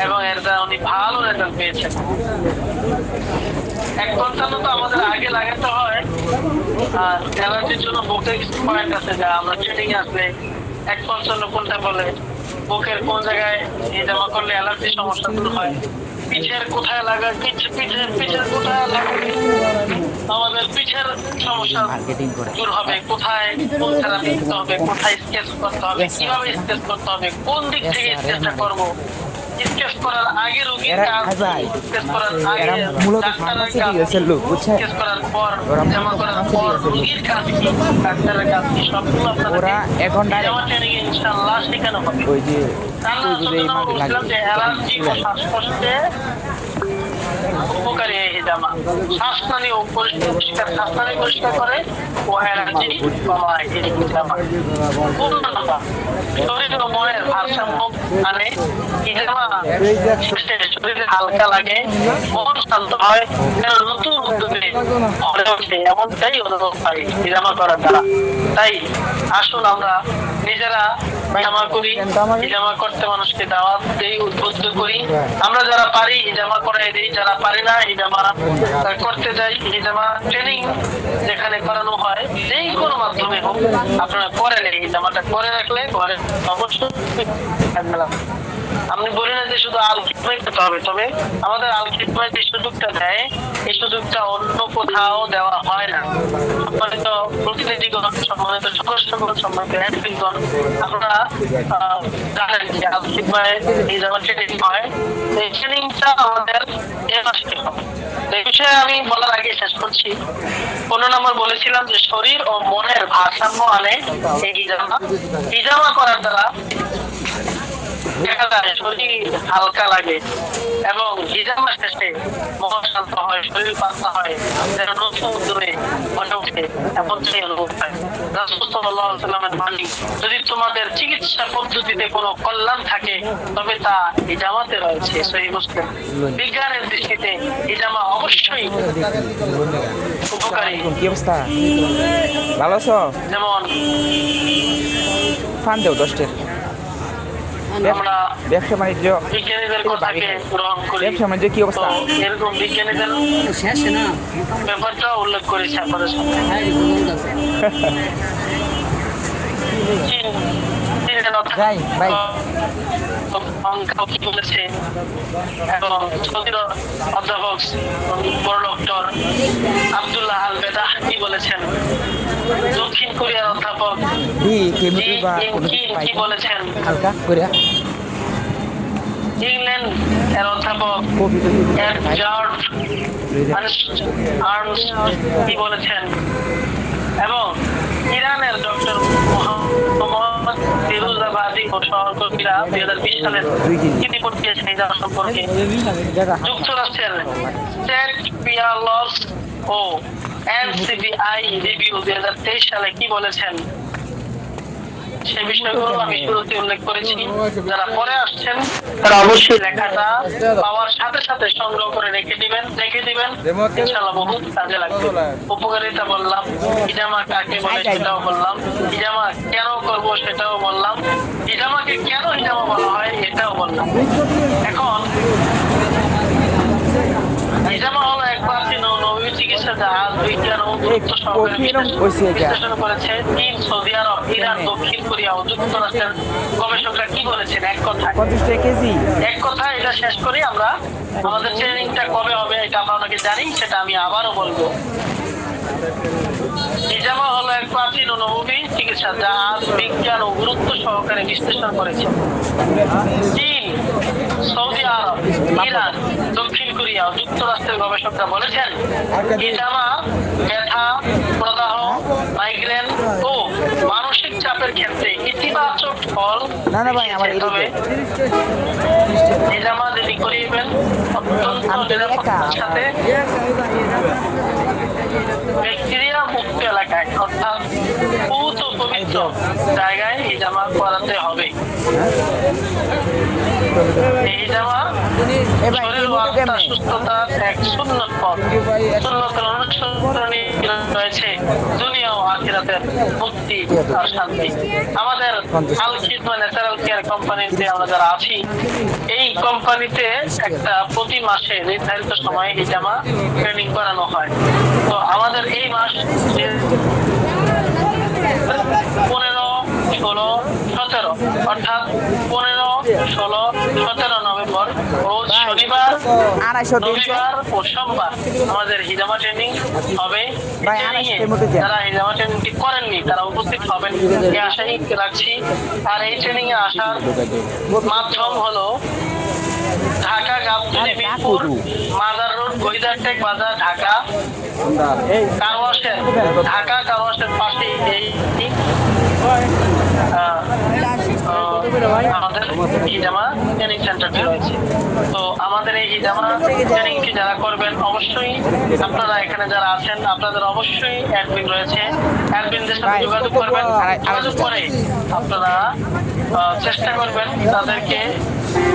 এবং এর দ্বারা উনি ভালো রেজাল্ট পেয়েছেন। 155 তো আমাদের আগে লাগাতে হয়, আর অ্যালার্জির জন্য বুকের কিছু পয়েন্ট আছে যা আমরা ট্রেনিং এ আসলে 155 কোনটা বলে, বুকের কোন জায়গায় হিজামা করলে অ্যালার্জির সমস্যা দূর হয়, পিঠের কোথায় লাগায়, পিঠের কোথায় লাগালে আমাদের পিঠের সমস্যা দূর হবে, কোথায় কোন থেরাপি দিতে হবে, কোথায় স্কেচ করতে হবে, কিভাবে স্কেচ করতে হবে, কোন দিক থেকে স্কেচটা করবো, স্কেচ করার আগে রোগীর কাজ, স্কেচ করার আগে ডাক্তারের কাজ, স্কেচ করার পর জমা করার পর রোগীর কাজ কি, ডাক্তারের কাজ কি, সবগুলো আপনাদের হিজামা ট্রেনিং এ ইনশাআল্লাহ শেখানো হবে। আমরা বলছিলাম যে অ্যালার্জি ও শ্বাসকষ্টে উপকারী এই হিজামা। হিজামা। শ্বাসনালী ও শ্বাসনালী পরিষ্কার করে ও অ্যালার্জি কমায় এই হিজামা। 15 নম্বর, শরীর ও মনের ভারসাম্য আনে হিজামা। শরীরে হালকা লাগে, মন শান্ত হয়, যেন নতুন উদ্যোগে ভরে ওঠে, এমনটাই অনুভব হয় হিজামা করার দ্বারা। তাই আসুন আমরা নিজেরা হিজামা করি, হিজামা করতে মানুষকে দাওয়াত দেই, উদ্বুদ্ধ করি। আমরা যারা পারি হিজামা করাই দিই, যারা পারি না হিজামা করতে যাই। হিজামা ট্রেনিং যেখানে করানো হয়, যেই কোনো মাধ্যমে হোক, আপনারা করে নেই, হিজামাটা করে রাখলে ঘরে অবশ্যই থাকবে না। আমি বলি না যে শুধু আল খিদমাই করতে হবে, তবে আমাদের আল খিদমায় যে সুযোগটা দেয়, এই সুযোগটা অন্য কোথাও দেওয়া হয় না। সম্মানিত প্রতিনিধিগণ, সম্মানিত সদস্যগণ, সম্মানিত অ্যাডমিনগণ, আপনারা জানেন যে আল খিদমায় এই যেমন ট্রেনিং হয়, এই ট্রেনিংটা আমাদের এ মাসে হবে। এই বিষয়ে আমি বলার আগে শেষ করছি। 15 নম্বর বলেছিলাম যে শরীর ও মনের ভারসাম্য আনে এই হিজামা। হিজামা করার দ্বারা দেখা যায় শরীর হালকা লাগে এবং হিজামা শেষে মন শান্ত হয়, শরীর পাতলা হয়, যেন নতুন উদ্যোগে ভরে ওঠে, এমনটাই অনুভব হয়। রাসূল সাল্লাল্লাহু আলাইহি ওয়াসাল্লামের বাণী, যদি তোমাদের চিকিৎসা পদ্ধতিতে কোনো কল্যাণ থাকে তবে তা হিজামাতে রয়েছে। সহিহ মুসলিম। বিজ্ঞানের দৃষ্টিতে হিজামা অবশ্যই উপকারী। কি অবস্থা? ভালো আছো? যেমন ফান দেও 10 আমরা ব্যবসা বাণিজ্য বিজ্ঞানীদের কথাকে গ্রহণ করি, ব্যবসা বাণিজ্য কি অবস্থা? তো এরকম বিজ্ঞানীদের ব্যাপারটা উল্লেখ করেছে আপনাদের সামনে। ভাই, ভাই। কি বলেছে এবং সৌদির অধ্যাপক বড় ডক্টর আব্দুল্লাহ আল বেদাহ কি বলেছেন, দক্ষিণ কোরিয়ার অধ্যাপক কি বলেছেন, হালকা করে ইংল্যান্ড এর অধ্যাপক জর্জ আর্নস্ট কি বলেছেন এবং ইরানের ডক্টর মোহাম্মদ ফিরোজাবাদী ও সহকর্মীরা 2020 সালের চিঠি পড়িয়েছেন এই জানা সম্পর্কে। যুক্তরাষ্ট্রের স্টেট পিয়ালস ও NCBI রিভিউ 2023 সালে কি বলেছেন, সে বিষয়গুলো আমি শুরুতে উল্লেখ করেছি। যারা পরে আসছেন তারা অবশ্যই লেখাটা পাওয়ার সাথে সাথে সংগ্রহ করে রেখে দিবেন ইনশাআল্লাহ বহুত কাজে লাগবে। উপকারিতা বললাম, হিজামা কাকে বলে সেটাও বললাম, হিজামা কেন করব সেটাও বললাম, হিজামাকে কেন হিজামা বলা হয় এটাও বললাম। এখন হিজামা হলো এক প্রাচীন ও নবী চিকিৎসা যা আজ বিজ্ঞান ও গুরুত্ব সহকারে বিশ্লেষণ করেছে চীন, সৌদি আরব, ইরান, দক্ষিণ কোরিয়া ও যুক্তরাষ্ট্রের গবেষকরা কি বলেছেন এক কথায়। এক কথায় এটা শেষ করি আমরা। আমাদের ট্রেনিংটা কবে হবে এটা আমরা অনেকে জানি, সেটা আমি আবারও বলবো। হিজামা হলো এক প্রাচীন ও নবী চিকিৎসা যা আজ বিজ্ঞান ও গুরুত্ব সহকারে বিশ্লেষণ করেছে চীন, সৌদি আরব, ইরান, দক্ষিণ কোরিয়া ও যুক্তরাষ্ট্রের গবেষকরা বলেছেন হিজামা ব্যথা, প্রদাহ, মাইগ্রেন ও মানসিক চাপের ক্ষেত্রে ইতিবাচক ফল। তবে হিজামা যদি করিবেন অত্যন্ত নিরাপত্তার সাথে ব্যাকটেরিয়া মুক্ত এলাকায়, অর্থাৎ পূত পবিত্র জায়গায় হিজামা করাতে হবে। এই হিজামা শরীর ও আত্মার সুস্থতার এক সুন্নত পথ। সুন্নতের অনুসরণে রয়েছে দুনিয়া ও আখিরাতের মুক্তি আর শান্তি। আমাদের আল খিদমা ন্যাচারাল কেয়ার কোম্পানিতে আমরা যারা আছি, এই কোম্পানিতে একটা প্রতি মাসে নির্ধারিত সময়ে হিজামা ট্রেনিং করানো হয়। তো আমাদের এই মাস 15, 16, 17 অর্থাৎ 15, 16, 17 নভেম্বর রোজ শনিবার, রবিবার ও সোমবার আমাদের হিজামা ট্রেনিং হবে। যারা হিজামা ট্রেনিংটি করেননি তারা উপস্থিত হবেন এই আশাই রাখছি। আর এই ট্রেনিং এ আসার মাধ্যম হলো ঢাকা, গাবতলী, মিরপুর, মাদার রোড, গইদারটেক বাজার, ঢাকা। ঢাকা কারওয়াশের পাশে এই আমাদের হিজামা ট্রেনিং সেন্টারটি রয়েছে। তো আমাদের এই হিজামা ট্রেনিংটি যারা করবেন অবশ্যই আপনারা এখানে যারা আছেন আপনাদের অবশ্যই অ্যাডমিন রয়েছে, অ্যাডমিনদের সাথে যোগাযোগ করবেন। যোগাযোগ করে আপনারা চেষ্টা করবেন তাদেরকে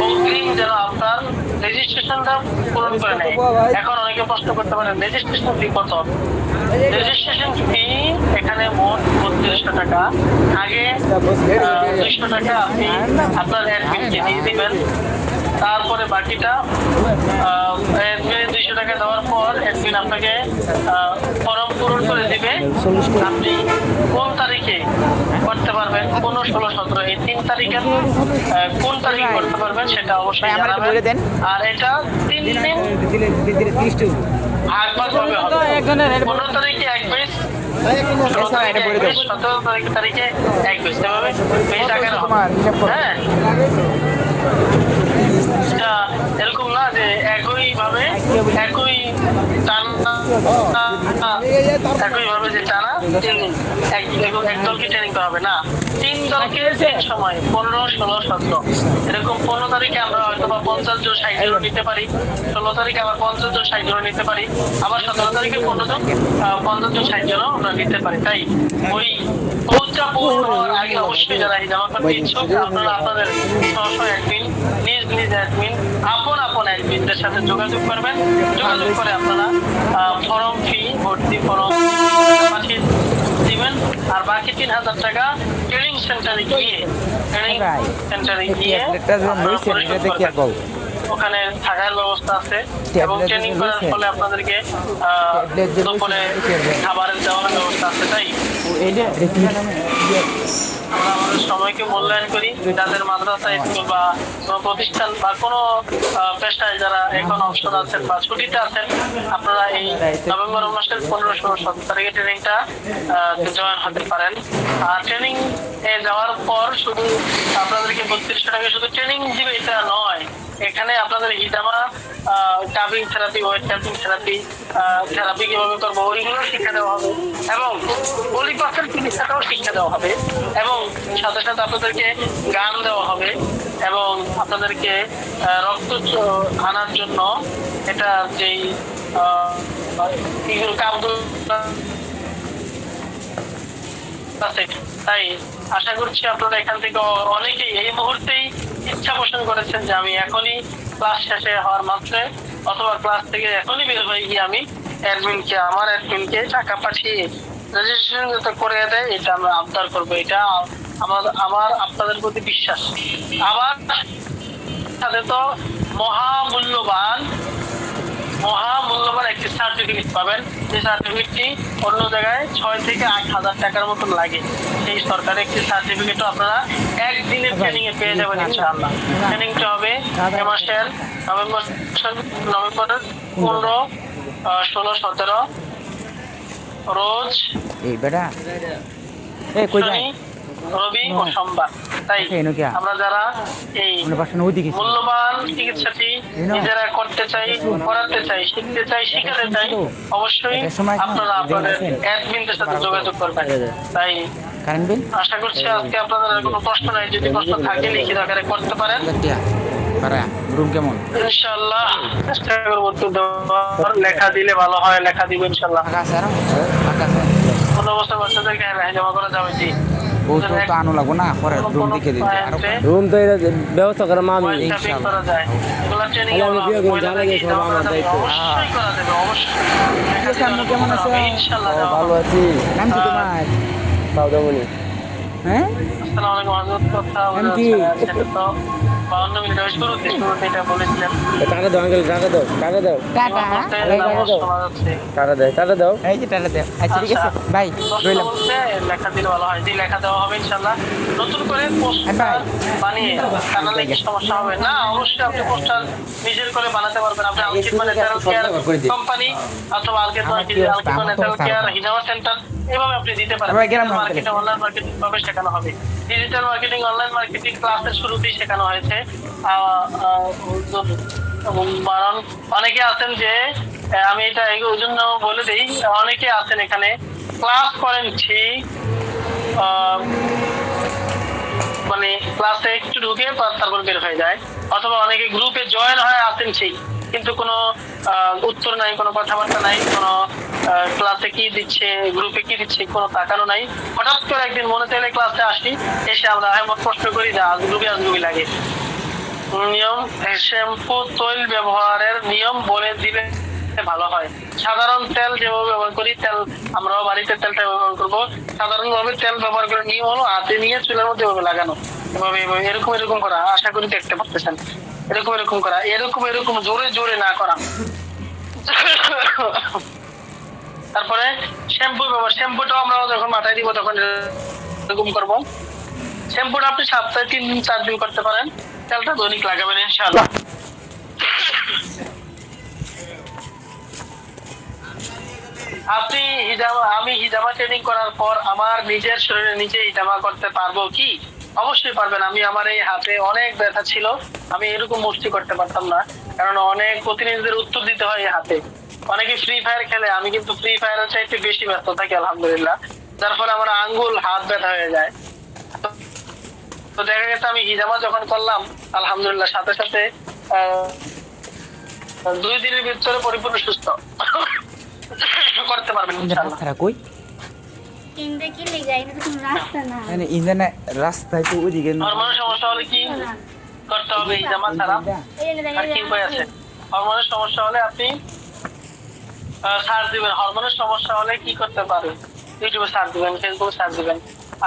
অগ্রিম যেন আপনার রেজিস্ট্রেশনটা পূরণ করে নেয়। এখন অনেকে প্রশ্ন করতে পারেন রেজিস্ট্রেশন ফি কত? রেজিস্ট্রেশন ফি এখানে মোট 3200 টাকা। আগে 200 টাকা আপনি আপনার অ্যাডমিনকে দিয়ে দিবেন, তারপরে বাকিটা অ্যাডমিনে 200 টাকা দেওয়ার পর অ্যাডমিন আপনাকে ফর্ম পূরণ করে দিবে। আপনি কোন তারিখে করতে পারবেন, 15, 16, 17 এই 3 তারিখে কোন তারিখে করতে পারবেন সেটা অবশ্যই জানাবেন। আর এটা 3 দিন ভাগ হবে। 15 তারিখে এক বেশ, 16 তারিখে এক বেশ, 17 তারিখে এক বেশ, এভাবে বেশ আকারে হবে। হ্যাঁ, এরকম না যে একইভাবে যে টানা 3 দিন এক দলকে ট্রেনিং করা হবে না, 3 দলকে সময় 15, 16, 17 এরকম। 15 তারিখে আমরা হয়তো বা 50 জন 60 জন নিতে পারি, 16 তারিখে আবার 50 জন 60 জন নিতে পারি, আবার 17 তারিখে 50 জন 60 জন আমরা নিতে পারি। তাই ওই পৌঁছা পূর্ণ হওয়ার আগে অবশ্যই যারা হিজামা করতে ইচ্ছুক আপনারা আপনাদের স্ব অ্যাডমিন নিজ অ্যাডমিন আপন অ্যাডমিনদের সাথে যোগাযোগ করবেন। যোগাযোগ করে আপনারা ফর্ম ফি ভর্তি ফর্ম পাঠিয়ে দিবেন। আর বাকি 3000 টাকা ট্রেনিং সেন্টারে গিয়ে ওখানে থাকার ব্যবস্থা আছে এবং ট্রেনিং করার ফলে আপনাদেরকে দুপুরে খাবারের দেওয়ার ব্যবস্থা আছে। তাই আমরা আমাদের সময়কে মূল্যায়ন করি। যাদের মাদ্রাসা স্কুল বা কোনো প্রতিষ্ঠান বা কোনো পেশায় যারা এখন অবসর আছেন বা ছুটিতে আছেন আপনারা এই নভেম্বর মাসের 15, 16, 17 তারিখে ট্রেনিংটা জয়েন হতে পারেন। আর ট্রেনিং এ যাওয়ার পর শুধু আপনাদেরকে 3200 টাকা শুধু ট্রেনিং দিবে এটা নয়, এখানে আপনাদের হিজামা টাবিং থেরাপি, ওয়েট ট্যাপিং থেরাপি কিভাবে করবো ওইগুলো শিক্ষা দেওয়া হবে এবং পলিপাসের চিকিৎসাটাও শিক্ষা দেওয়া হবে এবং সাথে সাথে আপনাদেরকে গান দেওয়া হবে এবং আপনাদেরকে রক্ত আনার জন্য এটা যেই কাপড় আছে। তাই আশা করছি আপনারা এখান থেকে অনেকেই এই মুহূর্তেই ইচ্ছা পোষণ করেছেন যে আমি এখনই ক্লাস শেষে হওয়ার মাত্রে অথবা ক্লাস থেকে এখনই বের হয়ে গিয়ে আমি আমার অ্যাডমিনকে টাকা পাঠিয়ে রেজিস্ট্রেশন যাতে করে দেয় এটা আমরা আবদার করবো। এটা আমার আপনাদের প্রতি বিশ্বাস। আবার সাথে তো মহামূল্যবান একটি সার্টিফিকেট পাবেন, যে সার্টিফিকেটটি অন্য জায়গায় 6 থেকে 8,000 টাকার মতন লাগে। সেই সরকারি একটি সার্টিফিকেটও আপনারা একদিনের ট্রেনিং এ পেয়ে যাবেন ইনশাআল্লাহ। ট্রেনিংটা হবে এ মাসের নভেম্বরের 15, 16, 17 রোজ রবি ও সোমবার। তাই আমরা যারা এই মূল্যবান চিকিৎসাটি নিজেরা করতে চাই, করাতে চাই, শিখতে চাই, শিখাতে চাই অবশ্যই আপনারা আপনাদের অ্যাডমিনদের সাথে যোগাযোগ করবেন। তাই আশা করছি আজকে আপনাদের কোনো প্রশ্ন নাই, যদি প্রশ্ন থাকে লিখিত আকারে করতে পারেন ইনশাআল্লাহ চেষ্টা করবো উত্তর দেওয়ার। লেখা দিলে ভালো হয়, লেখা দিব ইনশাআল্লাহ। কোন অবস্থা বাচ্চাদেরকে জমা করা যাবে? জি আনো লাগবো না, পরে রুম দিকে দিতে রুম তো এটা ব্যবস্থা করে মামি করা যায়। এগুলা ট্রেনিং অবশ্যই করা যাবে, অবশ্যই। কেমন আছে? ইনশাআল্লাহ ভালো আছি। নাম কি তোমার? সাউদামণি। হ্যাঁ, আসসালামু আলাইকুম হযরত। কথা বলতে 52 মিনিট হয়ে শুরুতে এটা বলেছিলেন। টাকা দাও আঙ্কেল, টাকা দাও, টাকা দাও, টাটা টাকা দাও। এই যে টাটা দাও। আচ্ছা ঠিক আছে ভাই, রইলাম। লেখা দিলে ভালো হয়, যে লেখা দেওয়া হবে ইনশাআল্লাহ। নতুন করে পোস্টার বানিয়ে বানালে কি সমস্যা হবে না? অবশ্যই আপনি পোস্টার নিজের করে বানাতে পারবেন। আপনি আলকিত ন্যাচারাল কেয়ার কোম্পানি অথবা আলকিত ন্যাচারাল কেয়ার হিজামা সেন্টার এভাবে আপনি দিতে পারেন। মার্কেটে অনলাইন মার্কেটিং ভাবে শেখানো হবে। ডিজিটাল মার্কেটিং, অনলাইন মার্কেটিং ক্লাসের শুরুতেই শেখানো হয়েছে। কারণ অনেকে আছেন যে আমি এটা ওই জন্য বলে দিই, অনেকে আছেন এখানে ক্লাস করেন ঠিক মানে ক্লাসে একটু ঢুকে তারপর বের হয়ে যায়, অথবা অনেকে গ্রুপে জয়েন হয়ে আসেন ঠিক, কিন্তু কোনো উত্তর নাই, কোনো কথাবার্তা নাই, কোনো ক্লাসে কি দিচ্ছে, গ্রুপে কি দিচ্ছে কোনো তাকানো নাই। হঠাৎ করে একদিন মনে চাইলে ক্লাসে আসি, এসে আমরা এমন প্রশ্ন করি যে আজগুবি লাগে। নিয়ম, শ্যাম্পু তৈল ব্যবহারের নিয়ম বলে দিলে ভালো হয়। সাধারণ তেল যেভাবে ব্যবহার করি, তেল আমরাও বাড়িতে তেলটা ব্যবহার করবো। সাধারণভাবে তেল ব্যবহার করার নিয়ম হলো হাতে নিয়ে চুলের মধ্যে এভাবে লাগানো, এরকম করা। আশা করি দেখতে পাচ্ছেন, এরকম করা, এরকম জোরে না করা। তারপরে শ্যাম্পু ব্যবহার, শ্যাম্পুটাও আমরা যখন মাথায় দিব তখন এরকম করবো। শ্যাম্পুটা আপনি সপ্তাহে 3-4 দিন করতে পারেন, তেলটা দৈনিক লাগাবেন ইনশাআল্লাহ। আমি হিজামা ট্রেনিং করার পর আমার নিজের শরীরে নিজে হিজামা করতে পারবো কি? অবশ্যই পারবেন। আমার এই হাতে অনেক ব্যথা ছিল, আমি এরকম মুষ্টি করতে পারতাম না, কারণ অনেক প্রতিনিধিদের উত্তর দিতে হয় এই হাতে। অনেকে ফ্রি ফায়ার খেলে, আমি কিন্তু ফ্রি ফায়ারের চাইতে বেশি ব্যস্ত থাকি আলহামদুলিল্লাহ, যার ফলে আমার আঙ্গুল হাত ব্যথা হয়ে যায়। তো দেখা গেছে আমি হিজামা যখন করলাম আলহামদুলিল্লাহ সাথে সাথে 2 দিনের ভিতরে পরিপূর্ণ সুস্থ করতে পারবেন ইনশাআল্লাহ। কই ইন্দে কি লেগে এটা তো কোনো রাস্তা না। মানে ইন্দানে রাস্তায় তো ওইদিকে হরমোনের সমস্যা হলে কি করতে হবে? হিজামা ছাড়া আর কি উপায় আছে? হরমোনের সমস্যা হলে আপনি সার্চ দিবেন, হরমোনের সমস্যা হলে কি করতে পারেন, ইউটিউবে সার্চ দিবেন, ফেসবুকে সার্চ দিবেন।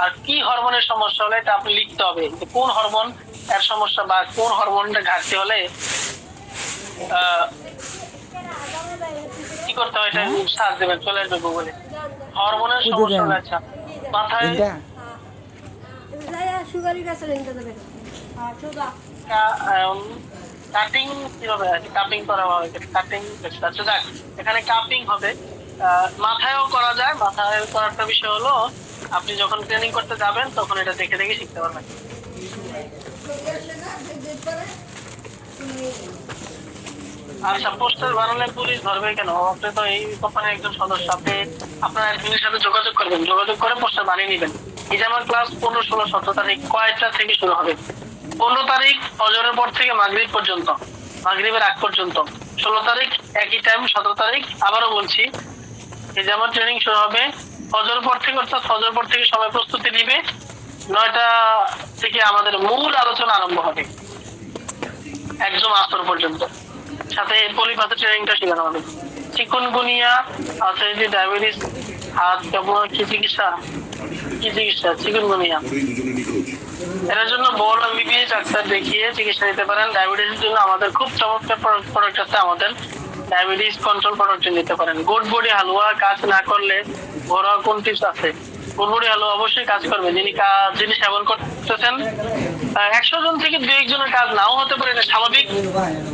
আর কি হরমোনের সমস্যা হলে এটা আপনি লিখতে হবে, যে কোন হরমোন এর সমস্যা বা কোন হরমোনটা ঘাটতি হলে কি করতে হয়, এটা সার্চ দিবেন, চলে আসবে গুগলে। হরমোনের সমস্যা হলে আচ্ছা মাথায় কাটিং কিভাবে কাটিং করা হয়, কাটিং আচ্ছা দেখ এখানে কাটিং হবে, মাথায়ও করা যায়। মাথায় করার বিষয় হলো আপনি যখন ট্রেনিং করতে যাবেন তখন এটা দেখে দেখে শিখতে পারবেন। আচ্ছা, পোস্টার বানালে পুলিশ ধরবে কেন? আপনি তো এই কোম্পানির একজন সদস্য, আপনি আপনার অ্যাডমিনের সাথে যোগাযোগ করবেন, যোগাযোগ করে পোস্টার বানিয়ে নেবেন। এই যে আমার ক্লাস 15, 16, 17 তারিখ কয়টা থেকে শুরু হবে? 15 তারিখ ফজরের পর থেকে মাগরিব পর্যন্ত, মাগরিবের আগ পর্যন্ত। 16 তারিখ একই টাইম, 17 তারিখ আবারও বলছি, এই যে আমার ট্রেনিং শুরু হবে ফজর পর থেকে, অর্থাৎ ফজর পর থেকে সবাই প্রস্তুতি নিবে। 9টা থেকে আমাদের মূল আলোচনা আরম্ভ হবে একদম আসর পর্যন্ত। সাথে পলিপাথের ট্রেনিংটা শেখানো হবে। চিকুনগুনিয়া আছে, যে ডায়াবেটিস, হাত কাঁপা, কি চিকিৎসা চিকুনগুনিয়া, এর জন্য বড় এমবিবিএস ডাক্তার দেখিয়ে চিকিৎসা নিতে পারেন। ডায়াবেটিসের জন্য আমাদের খুব চমৎকার প্রোডাক্ট আছে, আমাদের ডায়াবেটিস কন্ট্রোল প্রোডাক্ট নিতে পারেন। গুড বডি হালুয়া কাজ না করলে ঘরোয়া কোন টিপস আছে? গুড বডি হালুয়া অবশ্যই কাজ করবে, যিনি সেবন করতেছেন। 100 জন থেকে 2-1 জনের কাজ নাও হতে পারে, এটা স্বাভাবিক।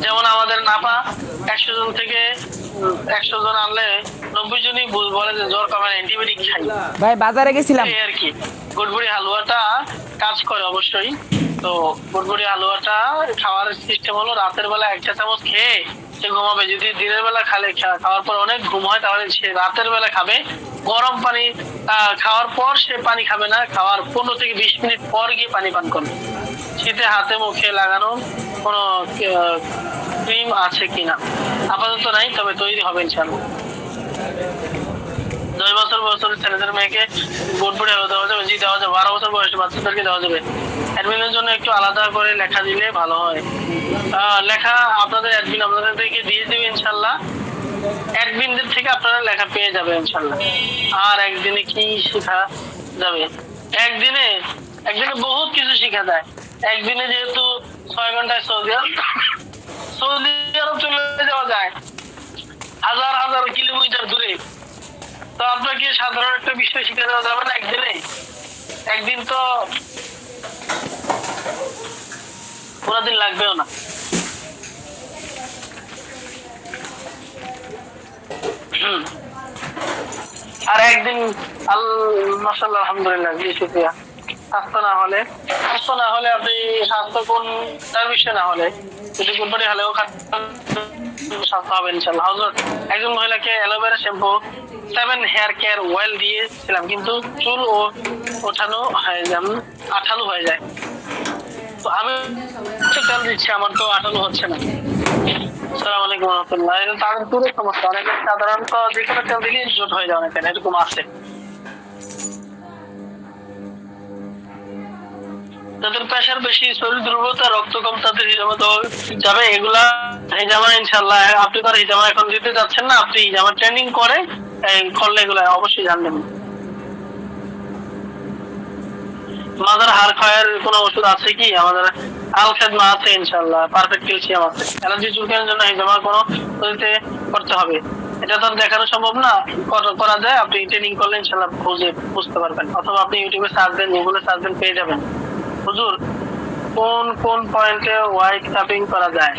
যেমন আমাদের নাপা 100 জন থেকে 100 জন আনলে 90 জনই বলে যে জ্বর কমে, অ্যান্টিবায়োটিক খাই। ভাই বাজারে গেছিলাম এই আর কি। গুড়বুড়ি হালুয়াটা কাজ করে অবশ্যই। তো গুড়বুড়ি হালুয়াটা খাওয়ার সিস্টেম হলো রাতের বেলা 1 চা চামচ খেয়ে সে ঘুমাবে। যদি দিনের বেলা খাওয়ার পর অনেক ঘুম হয় তাহলে সে রাতের বেলা খাবে। গরম পানি খাওয়ার পর সে পানি খাবে না, খাওয়ার 15 থেকে 20 মিনিট পর গিয়ে পানি পান করবে। শীতে হাতে মুখে লাগানো কোনো ক্রিম আছে কিনা? আপাতত নাই, তবে তৈরি হবে ইনশাআল্লাহ। 9 বছর বয়সের ছেলেদের মেয়েকে গুড়বুড়ি হালুয়া দেওয়া যাবে? জি দেওয়া যাবে। 12 বছর বয়সী বাচ্চাদেরকে দেওয়া যাবে। অ্যাডমিনের জন্য একটু আলাদা করে লেখা দিলে ভালো হয়। লেখা আপনাদের অ্যাডমিন আপনাদেরকে দিয়ে দেবে ইনশাআল্লাহ। অ্যাডমিনদের থেকে আপনারা লেখা পেয়ে যাবে ইনশাআল্লাহ। আর একদিনে কি শেখা যাবে? একদিনে বহুত কিছু শেখা যায়। একদিনে যেহেতু 6 ঘন্টায় সৌদি আরব চলে যাওয়া যায়, হাজার কিলোমিটার দূরে। তো আপনাকে সাধারণ একটা বিষয় শিখে দেওয়া যাবে না একদিনে? একদিন তো পুরো দিন লাগবেও না। আর একদিন মাশাআল্লাহ আলহামদুলিল্লাহ, জি শুকরিয়া। স্বাস্থ্য না হলে আপনি স্বাস্থ্য কোন তার বিষয় না হলে যদি গুড়বুড়ি হলেও স্বাস্থ্য হবে ইনশাআল্লাহ। হযরত একজন মহিলাকে aloe vera shampoo 7 hair care oil দিয়েছিলাম, কিন্তু চুল ও ওঠানো আঠালো হয়ে যায়। তো আমি তেল দিচ্ছি, আমার তো আটানো হচ্ছে না। আসসালামু আলাইকুম রহমতুল্লাহ। এটা তাদের পুরো সমস্যা, অনেকে সাধারণত যে কোনো তেল দিলেই জোট হয়ে যায়, অনেকের এরকম আছে। যাদের প্রেশার বেশি, শরীর দুর্বলতা, রক্ত কম, তাদের হিজামা দেওয়া যাবে। এগুলা হিজামা ইনশাল্লাহ, আপনি তো আর হিজামা এখন দিতে যাচ্ছেন না, আপনি হিজামা ট্রেনিং করে করলে এগুলা অবশ্যই জানবেন। মাদার হাড় ক্ষয়ের কোনো ওষুধ আছে কি? আমাদের আল খেদমা আছে ইনশাল্লাহ, পারফেক্ট ক্যালসিয়াম আছে। অ্যালার্জি চুলকানোর জন্য হিজামা কোনো পদ্ধতিতে করতে হবে, এটা তো দেখানো সম্ভব না, করা যায়। আপনি ট্রেনিং করলে ইনশাল্লাহ বুঝতে পারবেন, অথবা আপনি ইউটিউবে সার্চ দেন, গুগলে সার্চ দেন, পেয়ে যাবেন। হুজুর, কোন কোন পয়েন্টে হোয়াইট কাপিং করা যায়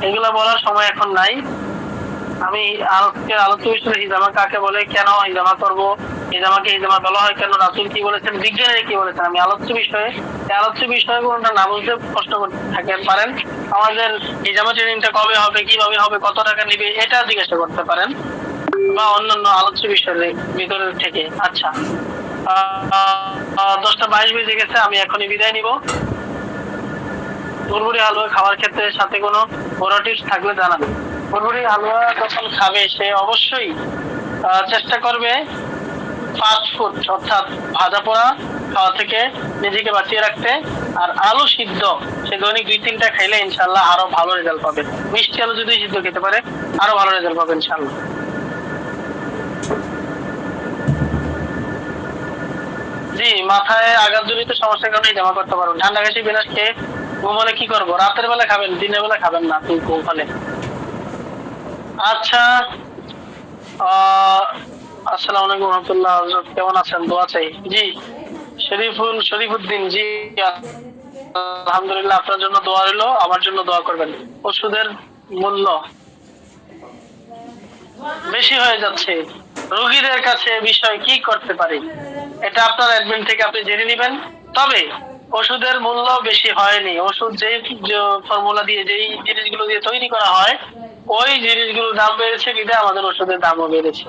এগুলা বলার সময় এখন নাই। আমি আলোচ্য বিষয় হিজামা কাকে বলে, কেন হিজামা করবো, হিজামাকে হিজামা বলা হয় কেন, রাসূল কি বলেছেন, বিজ্ঞানীরা কি বলেছেন, আমি আলোচ্য বিষয়ে কোনটা না বুঝতে কষ্ট করতে থাকেন পারেন। আমাদের হিজামা ট্রেনিংটা কবে হবে, কিভাবে হবে, কত টাকা নিবে, এটা জিজ্ঞাসা করতে পারেন, বা অন্যান্য আলোচ্য বিষয়ের ভিতরের থেকে। আচ্ছা, 10:22 বেজে গেছে, আমি এখনই বিদায় নিব। বুরবুরি হালুয়া খাওয়ার ক্ষেত্রে সাথে কোনো বড় টিপস থাকলে জানাবেন। বুরবুরি হালুয়া যখন খাবে সে অবশ্যই চেষ্টা করবে ফাস্ট ফুড অর্থাৎ ভাজা পোড়া খাওয়া থেকে নিজেকে বাঁচিয়ে রাখতে। আর আলু সিদ্ধ সে দৈনিক 2-3টা খাইলে ইনশাল্লাহ আরো ভালো রেজাল্ট পাবে। মিষ্টি আলু যদি সিদ্ধ খেতে পারে আরো ভালো রেজাল্ট পাবে ইনশাল্লাহ। জি, মাথায় আঘাত জনিত সমস্যার কারণে জমা করতে পারবেন। ঠান্ডা কাশি বিনাশ খেয়ে ঘুমালে কি করবো? রাতের বেলা খাবেন, দিনের বেলা খাবেন না, তুই ঘুমালে। আচ্ছা, আসসালামু আলাইকুম রহমতুল্লাহ, কেমন আছেন? দোয়া চাই। জি, শরীফুদ্দিন, জি আলহামদুলিল্লাহ, আপনার জন্য দোয়া রইল, আমার জন্য দোয়া করবেন। ওষুধের মূল্য বেশি হয়ে যাচ্ছে, রোগীদের কাছে বিষয় কি করতে পারি, এটা আপনার অ্যাডমিন থেকে আপনি জেনে নেবেন। তবে ওষুধের মূল্য বেশি হয়নি, ওষুধ যে ফর্মুলা দিয়ে, যেই জিনিসগুলো দিয়ে তৈরি করা হয়, ওই জিনিসগুলোর দাম বেড়েছে, বিধায় আমাদের ওষুধের দামও বেড়েছে।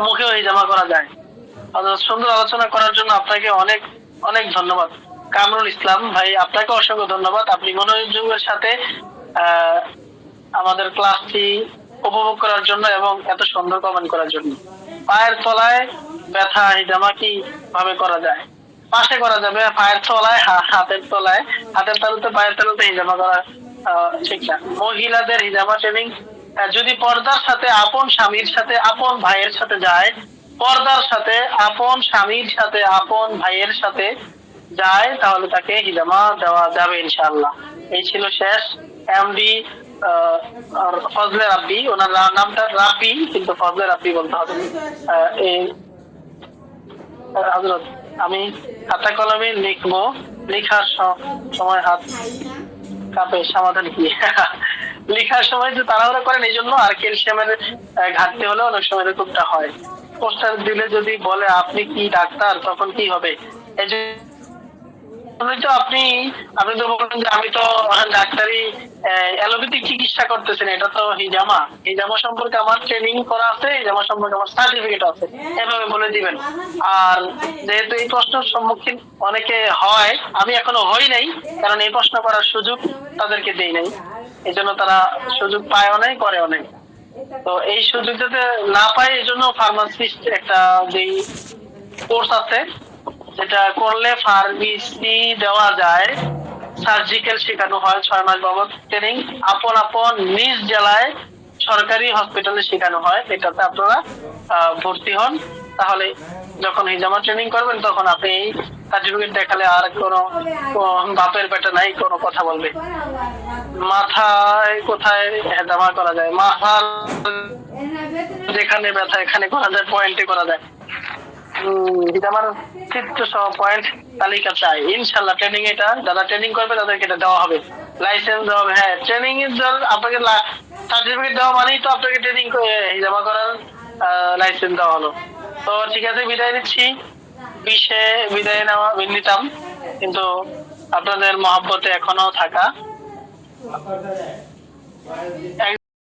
মুখেও হিজামা করা যায়। সুন্দর আলোচনা করার জন্য আপনাকে অনেক অনেক ধন্যবাদ। কামরুল ইসলাম ভাই, আপনাকে অসংখ্য ধন্যবাদ। আপনি মনোযোগের সাথে আমাদের ক্লাসটি উপভোগ করার জন্য এবং এত সুন্দর কমেন্ট করার জন্য। পায়ের তলায় ব্যথা হিজামা কি ভাবে করা যায়? পাশে করা যাবে, পায়ের তলায়, হাতের তলায়, হাতের তালুতে, পায়ের তালুতে হিজামা করা ঠিক না। মহিলাদের হিজামা ট্রেনিং যদি পর্দার সাথে, আপন স্বামীর সাথে, আপন ভাইয়ের সাথে যায়, পর্দার সাথে, আপন স্বামীর সাথে, আপন ভাইয়ের সাথে যায়, তাহলে তাকে হিজামা দেওয়া যাবে ইনশাআল্লাহ। এই ছিল শেষ। এমডি ফজলে রাব্বি, ওনার নামটা রাব্বি কিন্তু ফজলে রাব্বি বলতে হবে। হযরত, আমি খাতা কলমে লিখবো, লেখার সময় হাত কাঁপে, সমাধান কি? লেখার সময় যে তাড়াহুড়া করেন এই জন্য, আর ক্যালসিয়ামের ঘাটতি হলে অনেক সময় এরকমটা হয়। পোস্টার দিলে যদি বলে আপনি কি ডাক্তার, তখন কি হবে? এই যে আপনি তো বলেন যে আমি তো ডাক্তারি অ্যালোপ্যাথিক চিকিৎসা করতেছেন, এটা তো হিজামা সম্পর্কে আমার ট্রেনিং করা আছে, হিজামা সম্পর্কে আমার সার্টিফিকেট আছে, এভাবে বলে দিবেন। আর যেহেতু এই প্রশ্নের সম্মুখীন অনেকে হয়, আমি এখনো হই নাই, কারণ এই প্রশ্ন করার সুযোগ তাদেরকে দেই নাই, এই জন্য তারা সুযোগ পায়ও নাই, করেও নাই। তো এই সুযোগ যাতে না পায়, এই জন্য ফার্মাসিস্ট একটা যেই কোর্স আছে, যেটা করলে ফার্মেসি দেওয়া যায়, সার্জিক্যাল শেখানো হয়, 6 মাস বাবদ ট্রেনিং, আপন আপন নিজ জেলায় সরকারি হসপিটালে শেখানো হয়। এটাতে আপনারা ভর্তি হন, তাহলে যখন হিজামা ট্রেনিং করবেন তখন আপনি এই সার্টিফিকেট দেখালে আর কোনো বাপের বেটা নাই কোনো কথা বলবে। মাথায় কোথায় হিজামা করা যায়? মাথার যেখানে ব্যথা এখানে করা যায়, পয়েন্টে করা যায়। হিজামার চিত্র সহ পয়েন্ট তালিকা চাই ইনশাল্লাহ। ট্রেনিং এটা যারা ট্রেনিং করবে তাদেরকে এটা দেওয়া হবে, লাইসেন্স দেওয়া হবে। হ্যাঁ, ট্রেনিং এর আপনাকে সার্টিফিকেট দেওয়া মানেই তো আপনাকে ট্রেনিং হিজামা করার লাইসেন্স দেওয়া হলো। তো ঠিক আছে, বিদায় নিচ্ছি। বিদায় নিতাম, কিন্তু আপনাদের মহব্বতে এখনো থাকা